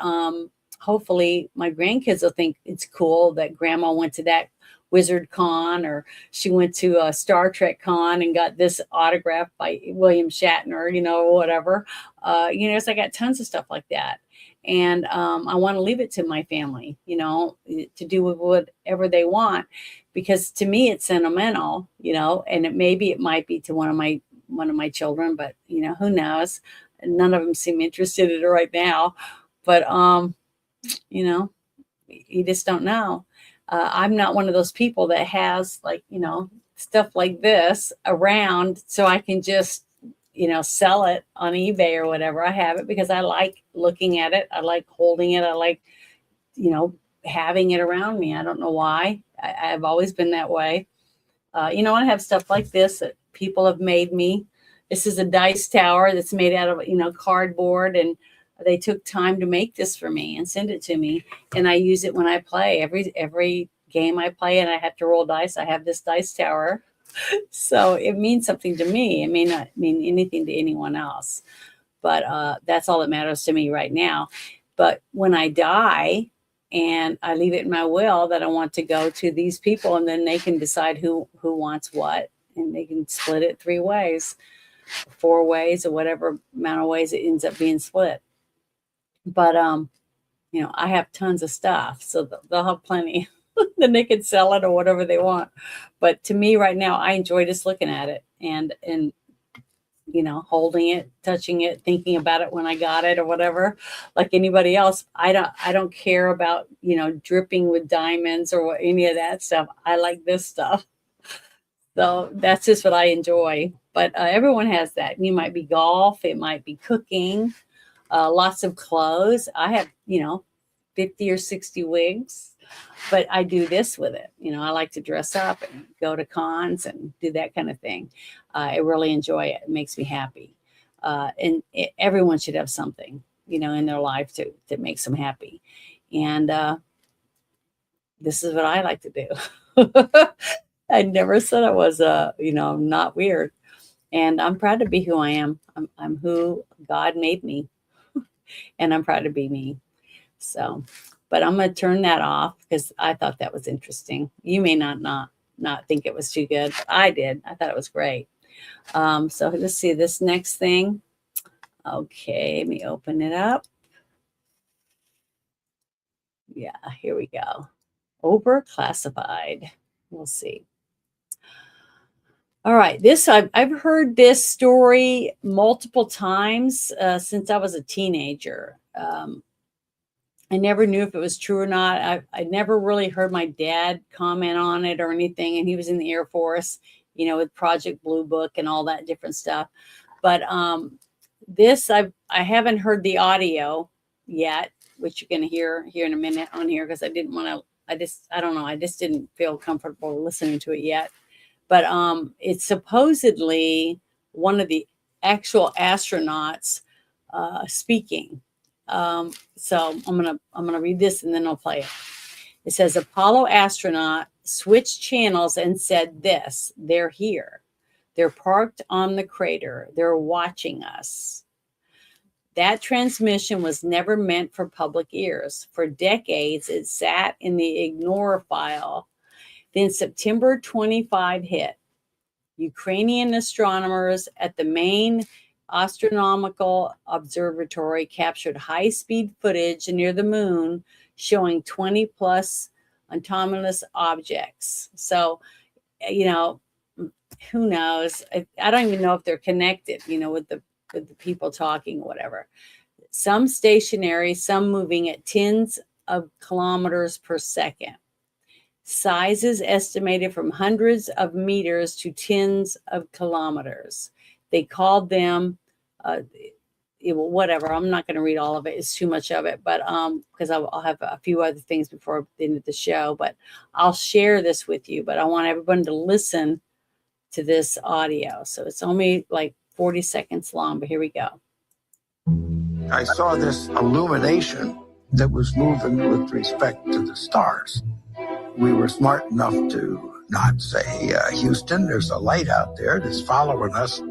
hopefully my grandkids will think it's cool that grandma went to that Wizard Con, or she went to a Star Trek Con and got this autograph by William Shatner, whatever. So I got tons of stuff like that. And I want to leave it to my family, to do with whatever they want, because to me it's sentimental, and it might be to one of my children, but who knows? None of them seem interested in it right now, but you just don't know. I'm not one of those people that has stuff like this around so I can just, sell it on eBay or whatever. I have it because I like looking at it. I like holding it. I like, having it around me. I don't know why. I've always been that way. I have stuff like this that people have made me. This is a dice tower that's made out of, cardboard, and they took time to make this for me and send it to me. And I use it when I play. Every game I play and I have to roll dice, I have this dice tower. So it means something to me. It may not mean anything to anyone else, but that's all that matters to me right now. But when I die and I leave it in my will that I want to go to these people, and then they can decide who wants what, and they can split it 3 ways, 4 ways, or whatever amount of ways it ends up being split. But, I have tons of stuff, so they'll have plenty. Then they can sell it or whatever they want. But to me right now, I enjoy just looking at it and holding it, touching it, thinking about it when I got it or whatever. Like anybody else, I don't care about, dripping with diamonds or any of that stuff. I like this stuff. So that's just what I enjoy. But everyone has that. You might be golf, it might be cooking. Lots of clothes. I have, 50 or 60 wigs, but I do this with it. I like to dress up and go to cons and do that kind of thing. I really enjoy it. It makes me happy. And everyone should have something, in their life that makes them happy. And this is what I like to do. I never said I was, not weird. And I'm proud to be who I am. I'm who God made me. And I'm proud to be me. So, but I'm going to turn that off because I thought that was interesting. You may not think it was too good, but I did. I thought it was great. So let's see this next thing. Okay, let me open it up. Yeah, here we go. Overclassified. We'll see. All right, I've heard this story multiple times since I was a teenager. I never knew if it was true or not. I never really heard my dad comment on it or anything, and he was in the Air Force, with Project Blue Book and all that different stuff. But this I haven't heard the audio yet, which you're going to hear here in a minute on here, because I didn't want to. I don't know. I just didn't feel comfortable listening to it yet. But it's supposedly one of the actual astronauts speaking. So I'm gonna read this and then I'll play it. It says Apollo astronaut switched channels and said this: "They're here. They're parked on the crater. They're watching us." That transmission was never meant for public ears. For decades, it sat in the ignore file. Then September 25 hit. Ukrainian astronomers at the main astronomical observatory captured high-speed footage near the moon showing 20 plus autonomous objects. So, who knows? I don't even know if they're connected, with the with the people talking, whatever. Some stationary, some moving at tens of kilometers per second. Sizes estimated from hundreds of meters to tens of kilometers. They called them, whatever. I'm not going to read all of it. It's too much of it, but because I'll have a few other things before the end of the show. But I'll share this with you. But I want everyone to listen to this audio. So it's only like 40 seconds long. But here we go. I saw this illumination that was moving with respect to the stars. We were smart enough to not say, Houston, there's a light out there that's following us.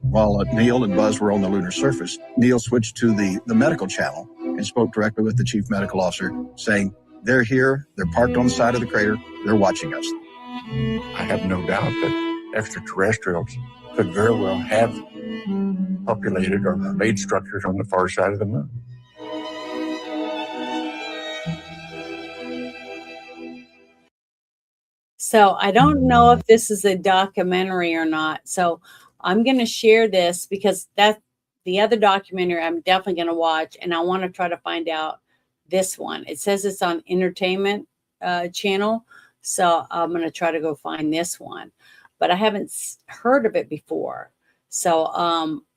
While Neil and Buzz were on the lunar surface, Neil switched to the medical channel and spoke directly with the chief medical officer, saying, they're here, they're parked on the side of the crater, they're watching us. I have no doubt that extraterrestrials could very well have populated or made structures on the far side of the moon. So I don't know if this is a documentary or not. So I'm going to share this because that's the other documentary I'm definitely going to watch. And I want to try to find out this one. It says it's on Entertainment Channel. So I'm going to try to go find this one. But I haven't heard of it before. So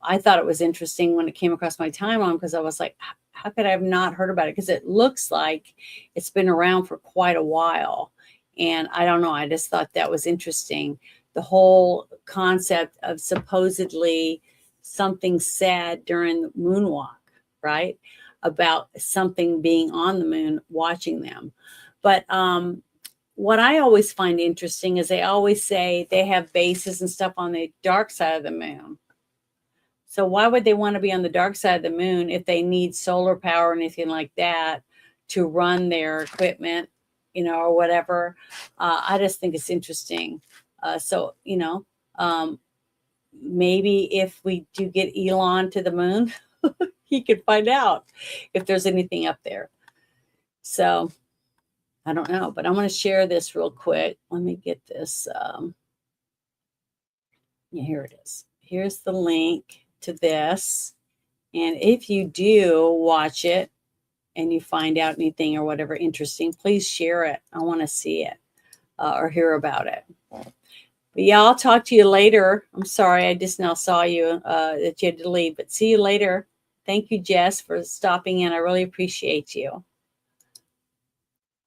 I thought it was interesting when it came across my timeline because I was like, how could I have not heard about it? Because it looks like it's been around for quite a while. And I don't know, I just thought that was interesting. The whole concept of supposedly something said during the moonwalk, right? About something being on the moon, watching them. But what I always find interesting is they always say they have bases and stuff on the dark side of the moon. So why would they want to be on the dark side of the moon if they need solar power or anything like that to run their equipment, or whatever? I just think it's interesting. So, maybe if we do get Elon to the moon, he could find out if there's anything up there. So I don't know, but I'm going to share this real quick. Let me get this. Here it is. Here's the link to this. And if you do watch it and you find out anything or whatever interesting, please share it. I want to see it or hear about it. But yeah, I'll talk to you later. I'm sorry, I just now saw you that you had to leave, but see you later. Thank you, Jess, for stopping in. I really appreciate you.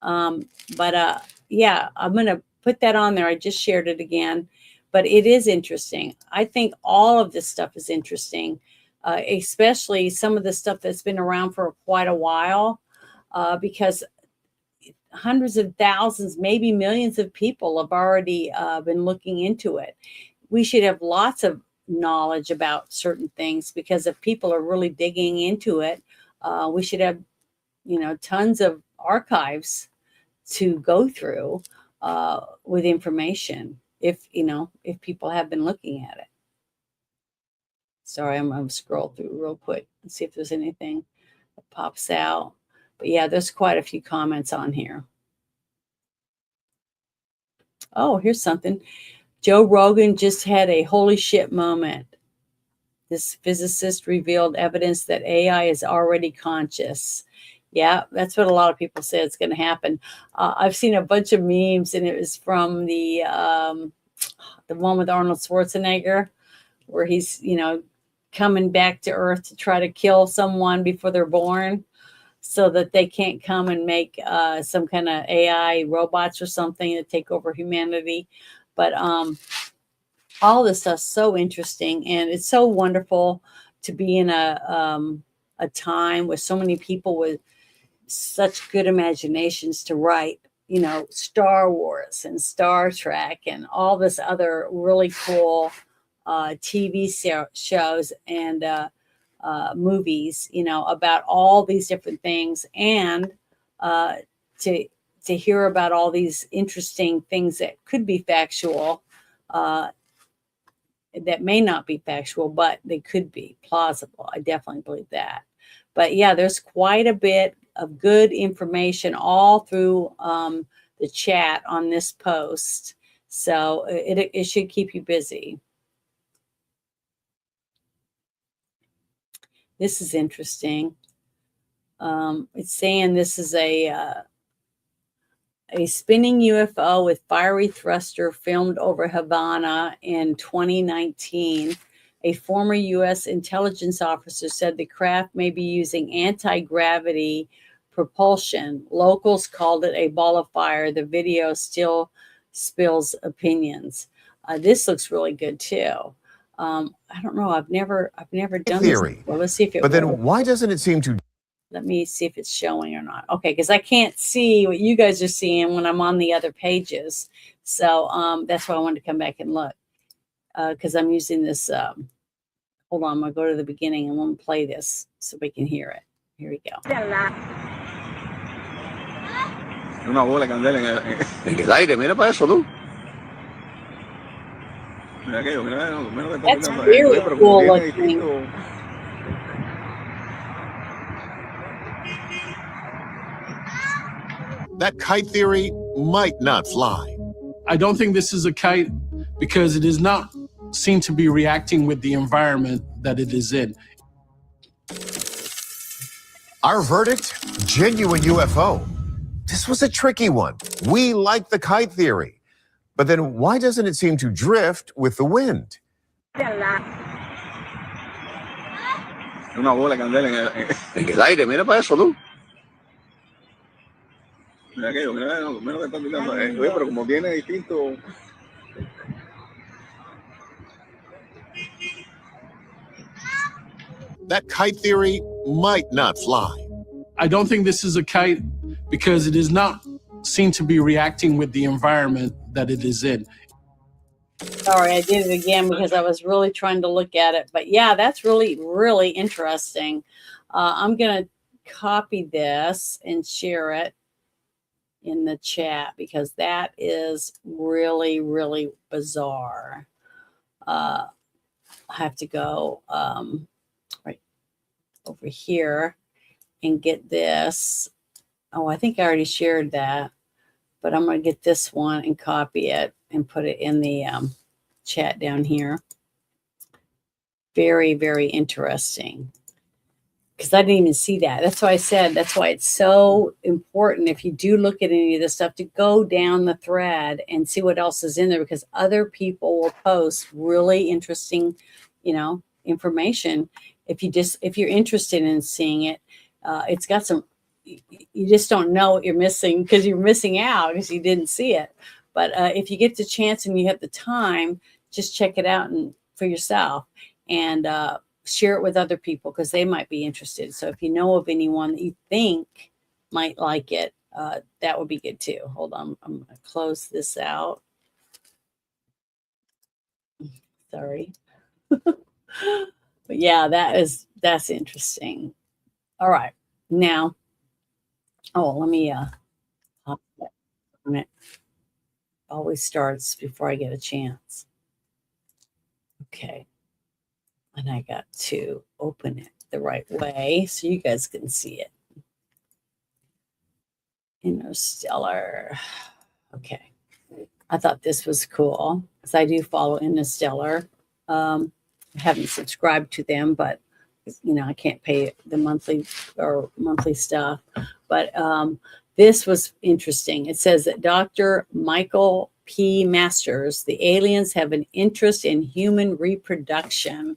Yeah, I'm going to put that on there. I just shared it again, but it is interesting. I think all of this stuff is interesting, especially some of the stuff that's been around for quite a while, because hundreds of thousands, maybe millions of people have already been looking into it. We should have lots of knowledge about certain things because if people are really digging into it, we should have, tons of archives to go through with information if people have been looking at it. Sorry, I'm going to scroll through real quick and see if there's anything that pops out. But yeah, there's quite a few comments on here. Oh, here's something. Joe Rogan just had a holy shit moment. This physicist revealed evidence that AI is already conscious. Yeah, that's what a lot of people say it's going to happen. I've seen a bunch of memes, and it was from the one with Arnold Schwarzenegger, where he's, coming back to Earth to try to kill someone before they're born so that they can't come and make some kind of AI robots or something that take over humanity. But all this stuff's so interesting, and it's so wonderful to be in a time with so many people with such good imaginations to write, Star Wars and Star Trek and all this other really cool TV shows and movies, about all these different things, and to hear about all these interesting things that could be factual, that may not be factual, but they could be plausible. I definitely believe that. But yeah, there's quite a bit of good information all through the chat on this post. So it should keep you busy. This is interesting. It's saying this is a spinning UFO with fiery thruster filmed over Havana in 2019. A former U.S. intelligence officer said the craft may be using anti-gravity propulsion. Locals called it a ball of fire. The video still spills opinions. This looks really good too. I don't know. I've never done Theory. this. Well, let's see if it. But then works. why doesn't it seem to? Let me see if it's showing or not. Okay, because I can't see what you guys are seeing when I'm on the other pages. So that's why I wanted to come back and look. Because I'm using this. Hold on, I'm going to go to the beginning and I'm going to play this so we can hear it. Here we go. Una bola de candela en el aire, mira para eso tú. Mira aquello, mira que That's really cool looking. That kite theory might not fly. I don't think this is a kite because it is not seen to be reacting with the environment that it is in. Our verdict? Genuine UFO. This was a tricky one. We like the kite theory. But then why doesn't it seem to drift with the wind? Una bola de candela en el aire, mira para eso tú. Mira aquello, mira que está mirando. Oye, pero como viene distinto. That kite theory might not fly. I don't think this is a kite because it is not seen to be reacting with the environment that it is in. Sorry, I did it again because I was really trying to look at it. But yeah, that's really, really interesting. I'm going to copy this and share it in the chat because that is really, really bizarre. I have to go right over here and get this. Oh, I think I already shared that, but I'm going to get this one and copy it and put it in the chat down here. Very, very interesting. Because I didn't even see that. That's why I said, that's why it's so important if you do look at any of this stuff to go down the thread and see what else is in there, because other people will post really interesting, information. If you're interested in seeing it, it's got some, you just don't know what you're missing because you're missing out because you didn't see it. But if you get the chance and you have the time, just check it out and for yourself and share it with other people because they might be interested. So if you know of anyone that you think might like it, that would be good too. Hold on, I'm going to close this out. Sorry. But yeah, that's interesting. All right. Now, let me on it. Always starts before I get a chance. Okay. And I got to open it the right way so you guys can see it. Interstellar. Okay. I thought this was cool because I do follow Interstellar. I haven't subscribed to them, but I can't pay the monthly stuff. But this was interesting. It says that Dr. Michael P. Masters, the aliens have an interest in human reproduction.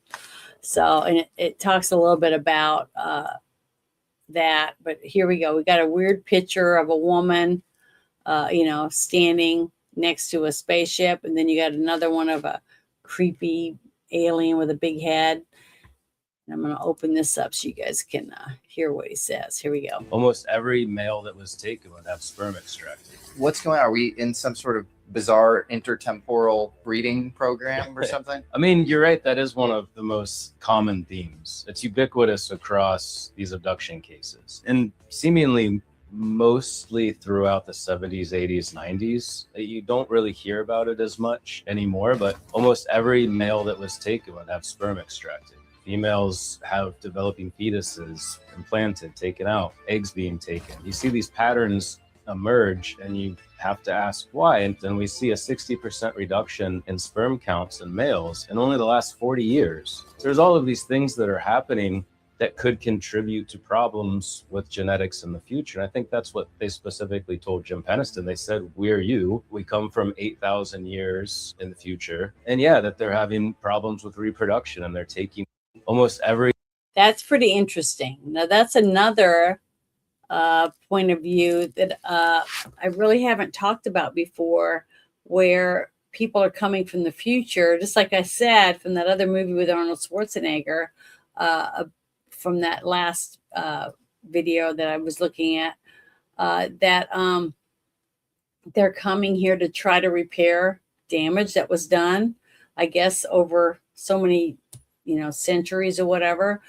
So, and it talks a little bit about that. But here we go. We got a weird picture of a woman, standing next to a spaceship. And then you got another one of a creepy alien with a big head. And I'm going to open this up so you guys can hear what he says. Here we go. Almost every male that was taken would have sperm extracted. What's going on? Are we in some sort of bizarre intertemporal breeding program or something? I mean, you're right. That is one of the most common themes. It's ubiquitous across these abduction cases. And seemingly mostly throughout the 70s, 80s, 90s. You don't really hear about it as much anymore, but almost every male that was taken would have sperm extracted. Females have developing fetuses implanted, taken out, eggs being taken. You see these patterns emerge and you have to ask why. And then we see a 60% reduction in sperm counts in males in only the last 40 years. There's all of these things that are happening that could contribute to problems with genetics in the future. And I think that's what they specifically told Jim Peniston. They said, we're you. We come from 8,000 years in the future. And yeah, that they're having problems with reproduction and they're taking almost every. That's pretty interesting. Now, that's another point of view that I really haven't talked about before, where people are coming from the future, just like I said, from that other movie with Arnold Schwarzenegger, from that last video that I was looking at, that they're coming here to try to repair damage that was done, I guess, over so many, centuries or whatever,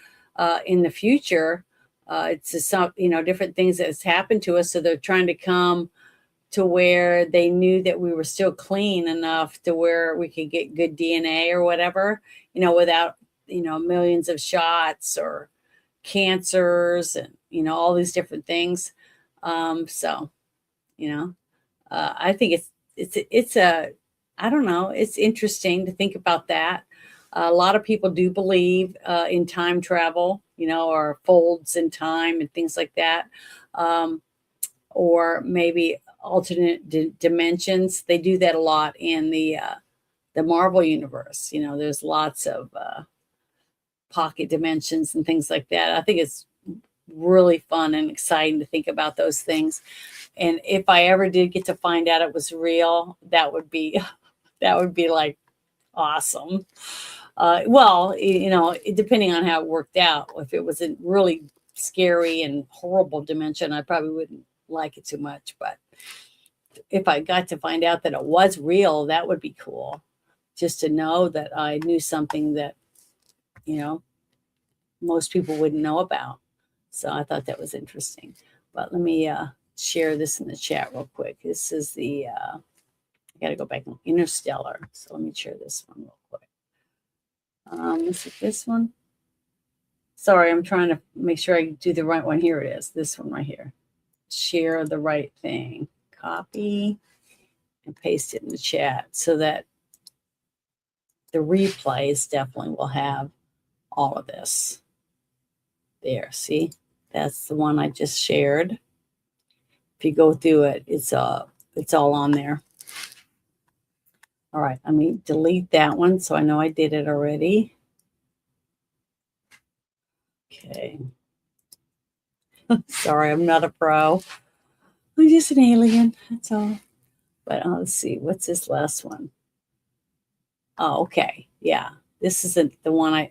in the future. It's just some, different things that has happened to us. So they're trying to come to where they knew that we were still clean enough to where we could get good DNA or whatever, without, millions of shots or cancers and, all these different things. I think I don't know, it's interesting to think about that. A lot of people do believe in time travel, or folds in time and things like that. Or maybe alternate dimensions. They do that a lot in the Marvel universe. There's lots of pocket dimensions and things like that. I think it's really fun and exciting to think about those things. And if I ever did get to find out it was real, that would be like awesome. Well, depending on how it worked out. If it was a really scary and horrible dimension, I probably wouldn't like it too much. But if I got to find out that it was real, that would be cool. Just to know that I knew something that, most people wouldn't know about. So I thought that was interesting. But let me share this in the chat real quick. This is the, I got to go back on Interstellar. So let me share this one real quick. Is it this one? Sorry, I'm trying to make sure I do the right one. Here it is. This one right here. Share the right thing. Copy and paste it in the chat so that the replays definitely will have all of this. There, see? That's the one I just shared. If you go through it, it's all on there. All right, let me delete that one so I know I did it already. Okay. Sorry, I'm not a pro. I'm just an alien, that's all. But let's see, what's this last one? Oh, okay. Yeah, this isn't the one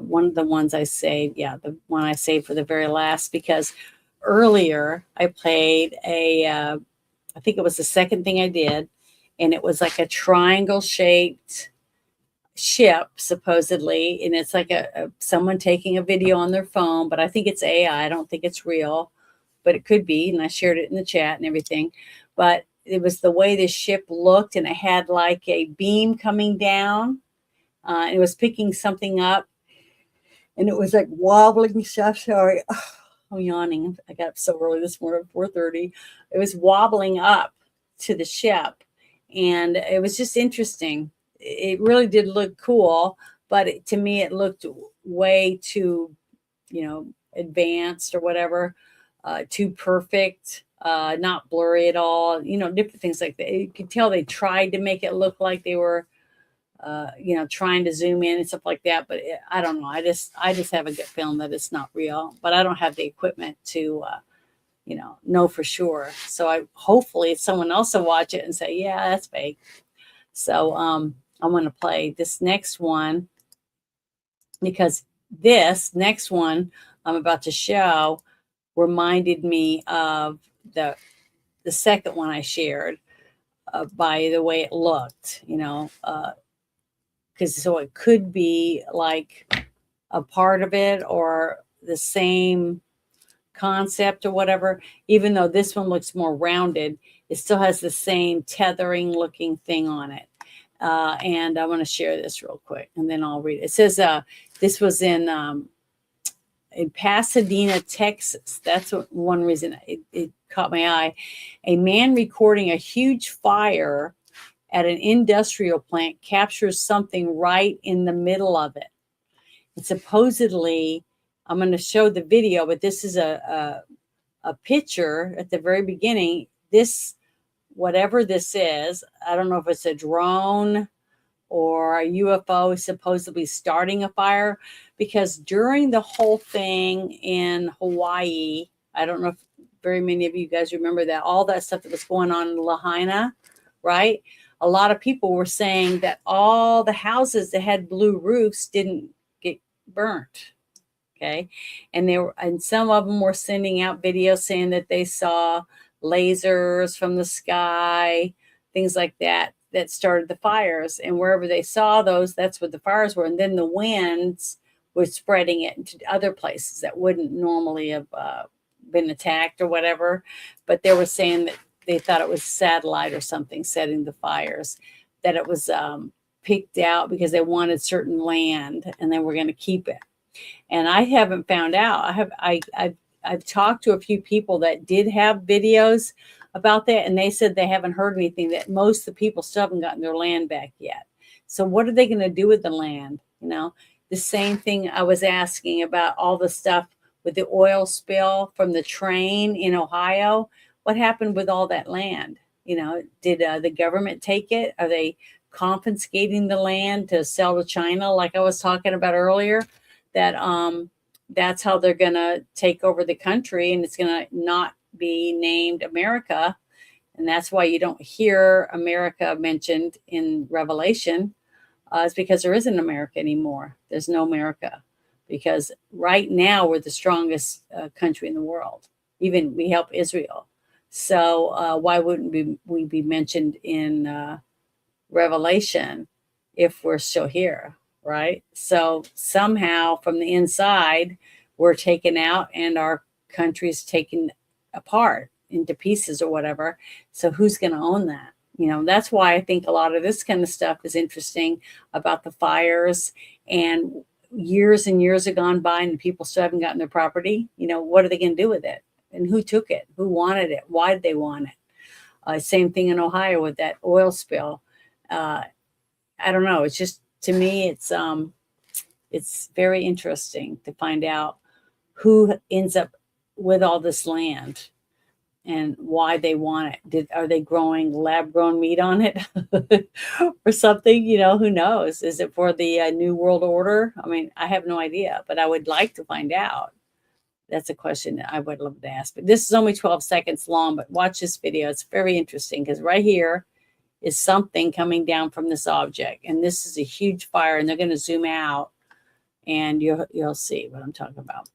one of the ones I saved. Yeah, the one I saved for the very last, because earlier I played I think it was the second thing I did, and it was like a triangle shaped ship supposedly, and it's like someone taking a video on their phone, but I think it's AI. I don't think it's real, but it could be, and I shared it in the chat and everything. But it was the way this ship looked, and it had like a beam coming down. It was picking something up, and it was like wobbling stuff. Sorry, I'm yawning. I got up so early this morning, 4:30. It was wobbling up to the ship, and it was just interesting. It really did look cool, but to me, it looked way too, advanced or whatever, too perfect, not blurry at all. Different things like that. You could tell they tried to make it look like they were, trying to zoom in and stuff like that. But I don't know. I just have a good feeling that it's not real. But I don't have the equipment to, know for sure. So hopefully someone else will watch it and say, yeah, that's fake. So I'm going to play this next one, because this next one I'm about to show reminded me of the second one I shared, by the way it looked, because so it could be like a part of it or the same concept or whatever. Even though this one looks more rounded, it still has the same tethering looking thing on it. And I want to share this real quick, and then I'll read it. It says this was in Pasadena, Texas. That's one reason it caught my eye. A man recording a huge fire at an industrial plant captures something right in the middle of it. And supposedly I'm going to show the video, but this is a picture at the very beginning. This, whatever this is, I don't know if it's a drone or a UFO supposedly starting a fire, because during the whole thing in Hawaii, I don't know if very many of you guys remember that, all that stuff that was going on in Lahaina, right? A lot of people were saying that all the houses that had blue roofs didn't get burnt. Okay. And some of them were sending out videos saying that they saw lasers from the sky, things like that, that started the fires. And wherever they saw those, that's what the fires were. And then the winds were spreading it into other places that wouldn't normally have been attacked or whatever. But they were saying that they thought it was satellite or something setting the fires, that it was picked out because they wanted certain land and they were going to keep it. And I haven't found out. I've talked to a few people that did have videos about that, and they said they haven't heard anything, that most of the people still haven't gotten their land back yet. So what are they going to do with the land? You know, the same thing I was asking about all the stuff with the oil spill from the train in Ohio. What happened with all that land? You know, did the government take it? Are they confiscating the land to sell to China, like I was talking about earlier? That that's how they're going to take over the country, and it's going to not be named America. And that's why you don't hear America mentioned in Revelation. It's because there isn't America anymore. There's no America, because right now we're the strongest country in the world. Even we help Israel. So why wouldn't we be mentioned in Revelation if we're still here? Right? So somehow from the inside, we're taken out and our country's taken apart into pieces or whatever. So who's going to own that? You know, that's why I think a lot of this kind of stuff is interesting about the fires. And years have gone by and people still haven't gotten their property. You know, what are they going to do with it? And who took it? Who wanted it? Why did they want it? Same thing in Ohio with that oil spill. I don't know. It's just, to me, it's very interesting to find out who ends up with all this land and why they want it. Are they growing lab-grown meat on it or something? You know, who knows? Is it for the New World Order? I mean, I have no idea, but I would like to find out. That's a question that I would love to ask. But this is only 12 seconds long, but watch this video. It's very interesting because right here is something coming down from this object. And this is a huge fire, and they're going to zoom out and you'll see what I'm talking about.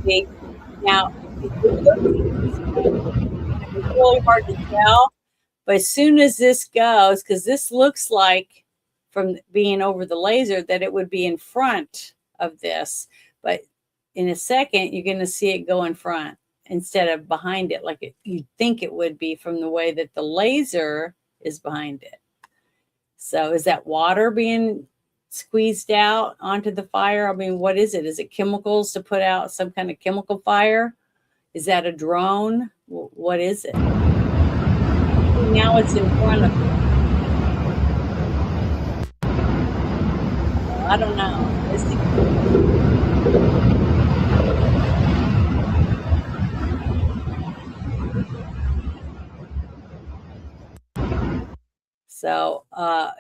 See, now it's really hard to tell, but as soon as this goes, because this looks like from being over the laser that it would be in front of this, but in a second you're going to see it go in front instead of behind it, like you'd think it would be from the way that the laser is behind it. So is that water being squeezed out onto the fire? I mean, what is it? Is it chemicals to put out some kind of chemical fire? Is that a drone? What is it? Now it's in front of me. I don't know. So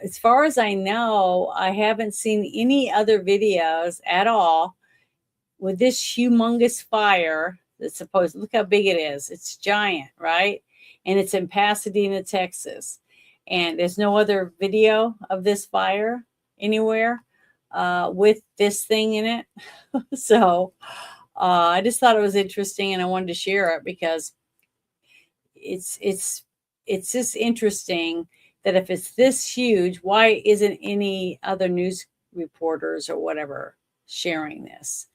as far as I know, I haven't seen any other videos at all with this humongous fire that's supposed, look how big it is. It's giant, right? And it's in Pasadena, Texas. And there's no other video of this fire anywhere with this thing in it. So I just thought it was interesting and I wanted to share it because it's just interesting that if it's this huge, why isn't any other news reporters or whatever sharing this?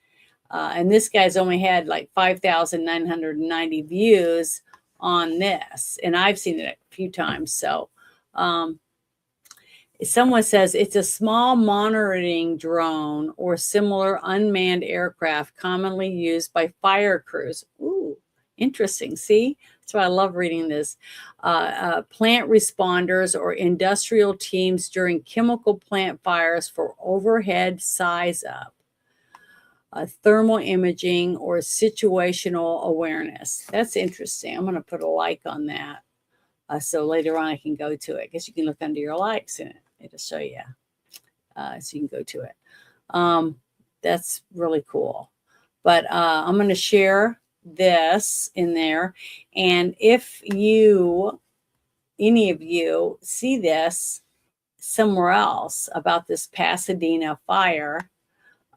And this guy's only had like 5,990 views on this. And I've seen it a few times. So someone says it's a small monitoring drone or similar unmanned aircraft commonly used by fire crews. Ooh, Interesting. See, that's why I love reading this. Plant responders or industrial teams during chemical plant fires for overhead size up. Thermal imaging or situational awareness. That's interesting. I'm going to put a like on that. So later on I can go to it, because you can look under your likes and it'll show you. So you can go to it. That's really cool. But I'm going to share this in there. And if any of you see this somewhere else about this Pasadena fire,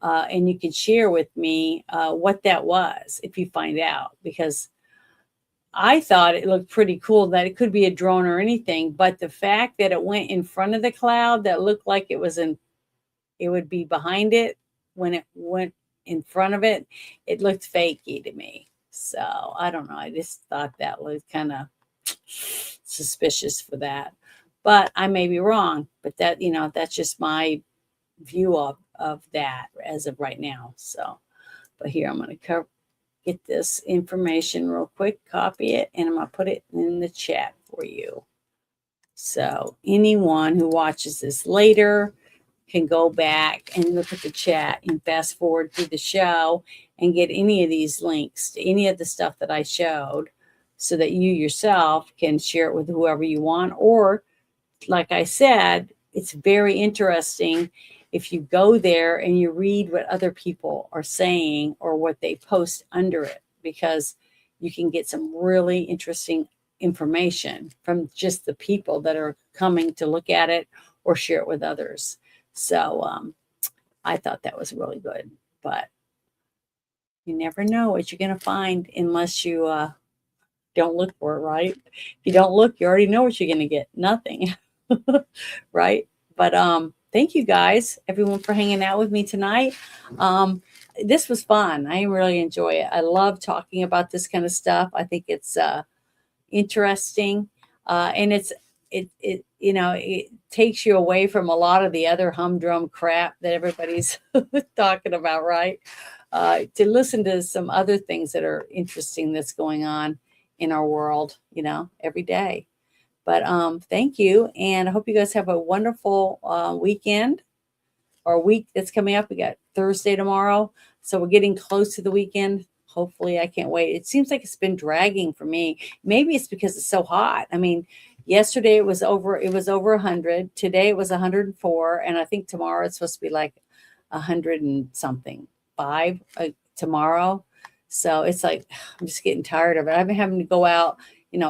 and you can share with me what that was if you find out, because I thought it looked pretty cool that it could be a drone or anything, but the fact that it went in front of the cloud that looked like it would be behind it when it went in front of it, it looked fakey to me. So I don't know. I just thought that looked kind of suspicious for that, but I may be wrong. But that, that's just my view of that as of right now. So, but here I'm going to get this information real quick, copy it, and I'm going to put it in the chat for you. So anyone who watches this later can go back and look at the chat and fast forward through the show and get any of these links to any of the stuff that I showed, so that you yourself can share it with whoever you want. Or, like I said, it's very interesting if you go there and you read what other people are saying or what they post under it, because you can get some really interesting information from just the people that are coming to look at it or share it with others. So I thought that was really good, but you never know what you're going to find unless you don't look for it, right? If you don't look, you already know what you're going to get. Nothing, right? But thank you guys, everyone, for hanging out with me tonight. This was fun. I really enjoy it. I love talking about this kind of stuff. I think it's interesting, and it takes you away from a lot of the other humdrum crap that everybody's talking about, right? To listen to some other things that are interesting that's going on in our world, every day. But thank you, and I hope you guys have a wonderful weekend or week that's coming up. We got Thursday tomorrow, so we're getting close to the weekend. Hopefully, I can't wait. It seems like it's been dragging for me. Maybe it's because it's so hot. I mean, yesterday it was over 100. Today it was 104, and I think tomorrow it's supposed to be like 100 and something 5 tomorrow. So it's like I'm just getting tired of it. I've been having to go out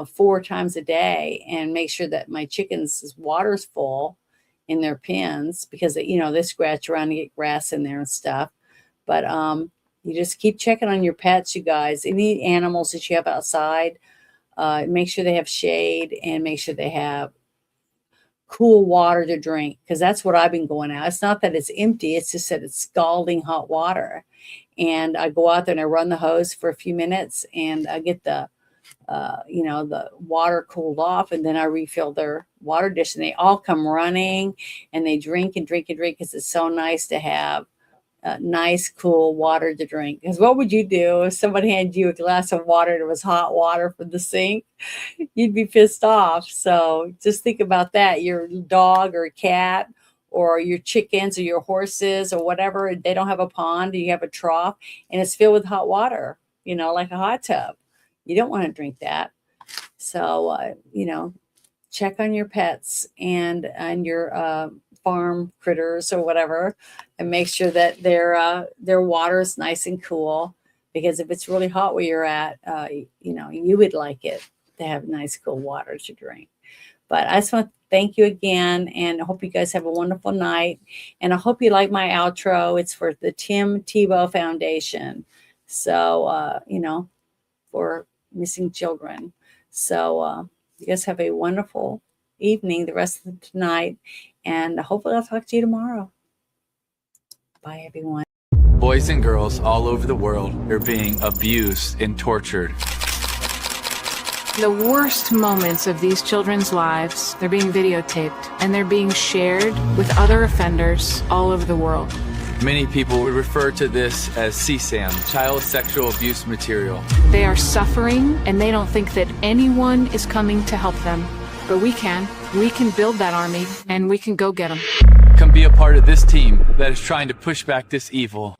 4 times a day and make sure that my chickens' water's full in their pens, because they scratch around and get grass in there and stuff. But you just keep checking on your pets, you guys. Any animals that you have outside, make sure they have shade and make sure they have cool water to drink, because that's what I've been going out. It's not that it's empty, it's just that it's scalding hot water. And I go out there and I run the hose for a few minutes and I get the water cooled off, and then I refill their water dish, and they all come running and they drink and drink and drink, because it's so nice to have nice, cool water to drink. Because what would you do if somebody handed you a glass of water and it was hot water from the sink? You'd be pissed off. So just think about that. Your dog or cat or your chickens or your horses or whatever, they don't have a pond, and you have a trough and it's filled with hot water, like a hot tub. You don't want to drink that. So, check on your pets and your farm critters or whatever, and make sure that their water is nice and cool, because if it's really hot where you're at, you would like it to have nice, cool water to drink. But I just want to thank you again, and I hope you guys have a wonderful night. And I hope you like my outro. It's for the Tim Tebow Foundation. So, for missing children. So you guys have a wonderful evening, the rest of the night, and hopefully I'll talk to you tomorrow. Bye, everyone. Boys and girls all over the world are being abused and tortured. The worst moments of these children's lives, they're being videotaped and they're being shared with other offenders all over the world. Many people would refer to this as CSAM, child sexual abuse material. They are suffering, and they don't think that anyone is coming to help them. But we can. We can build that army, and we can go get them. Come be a part of this team that is trying to push back this evil.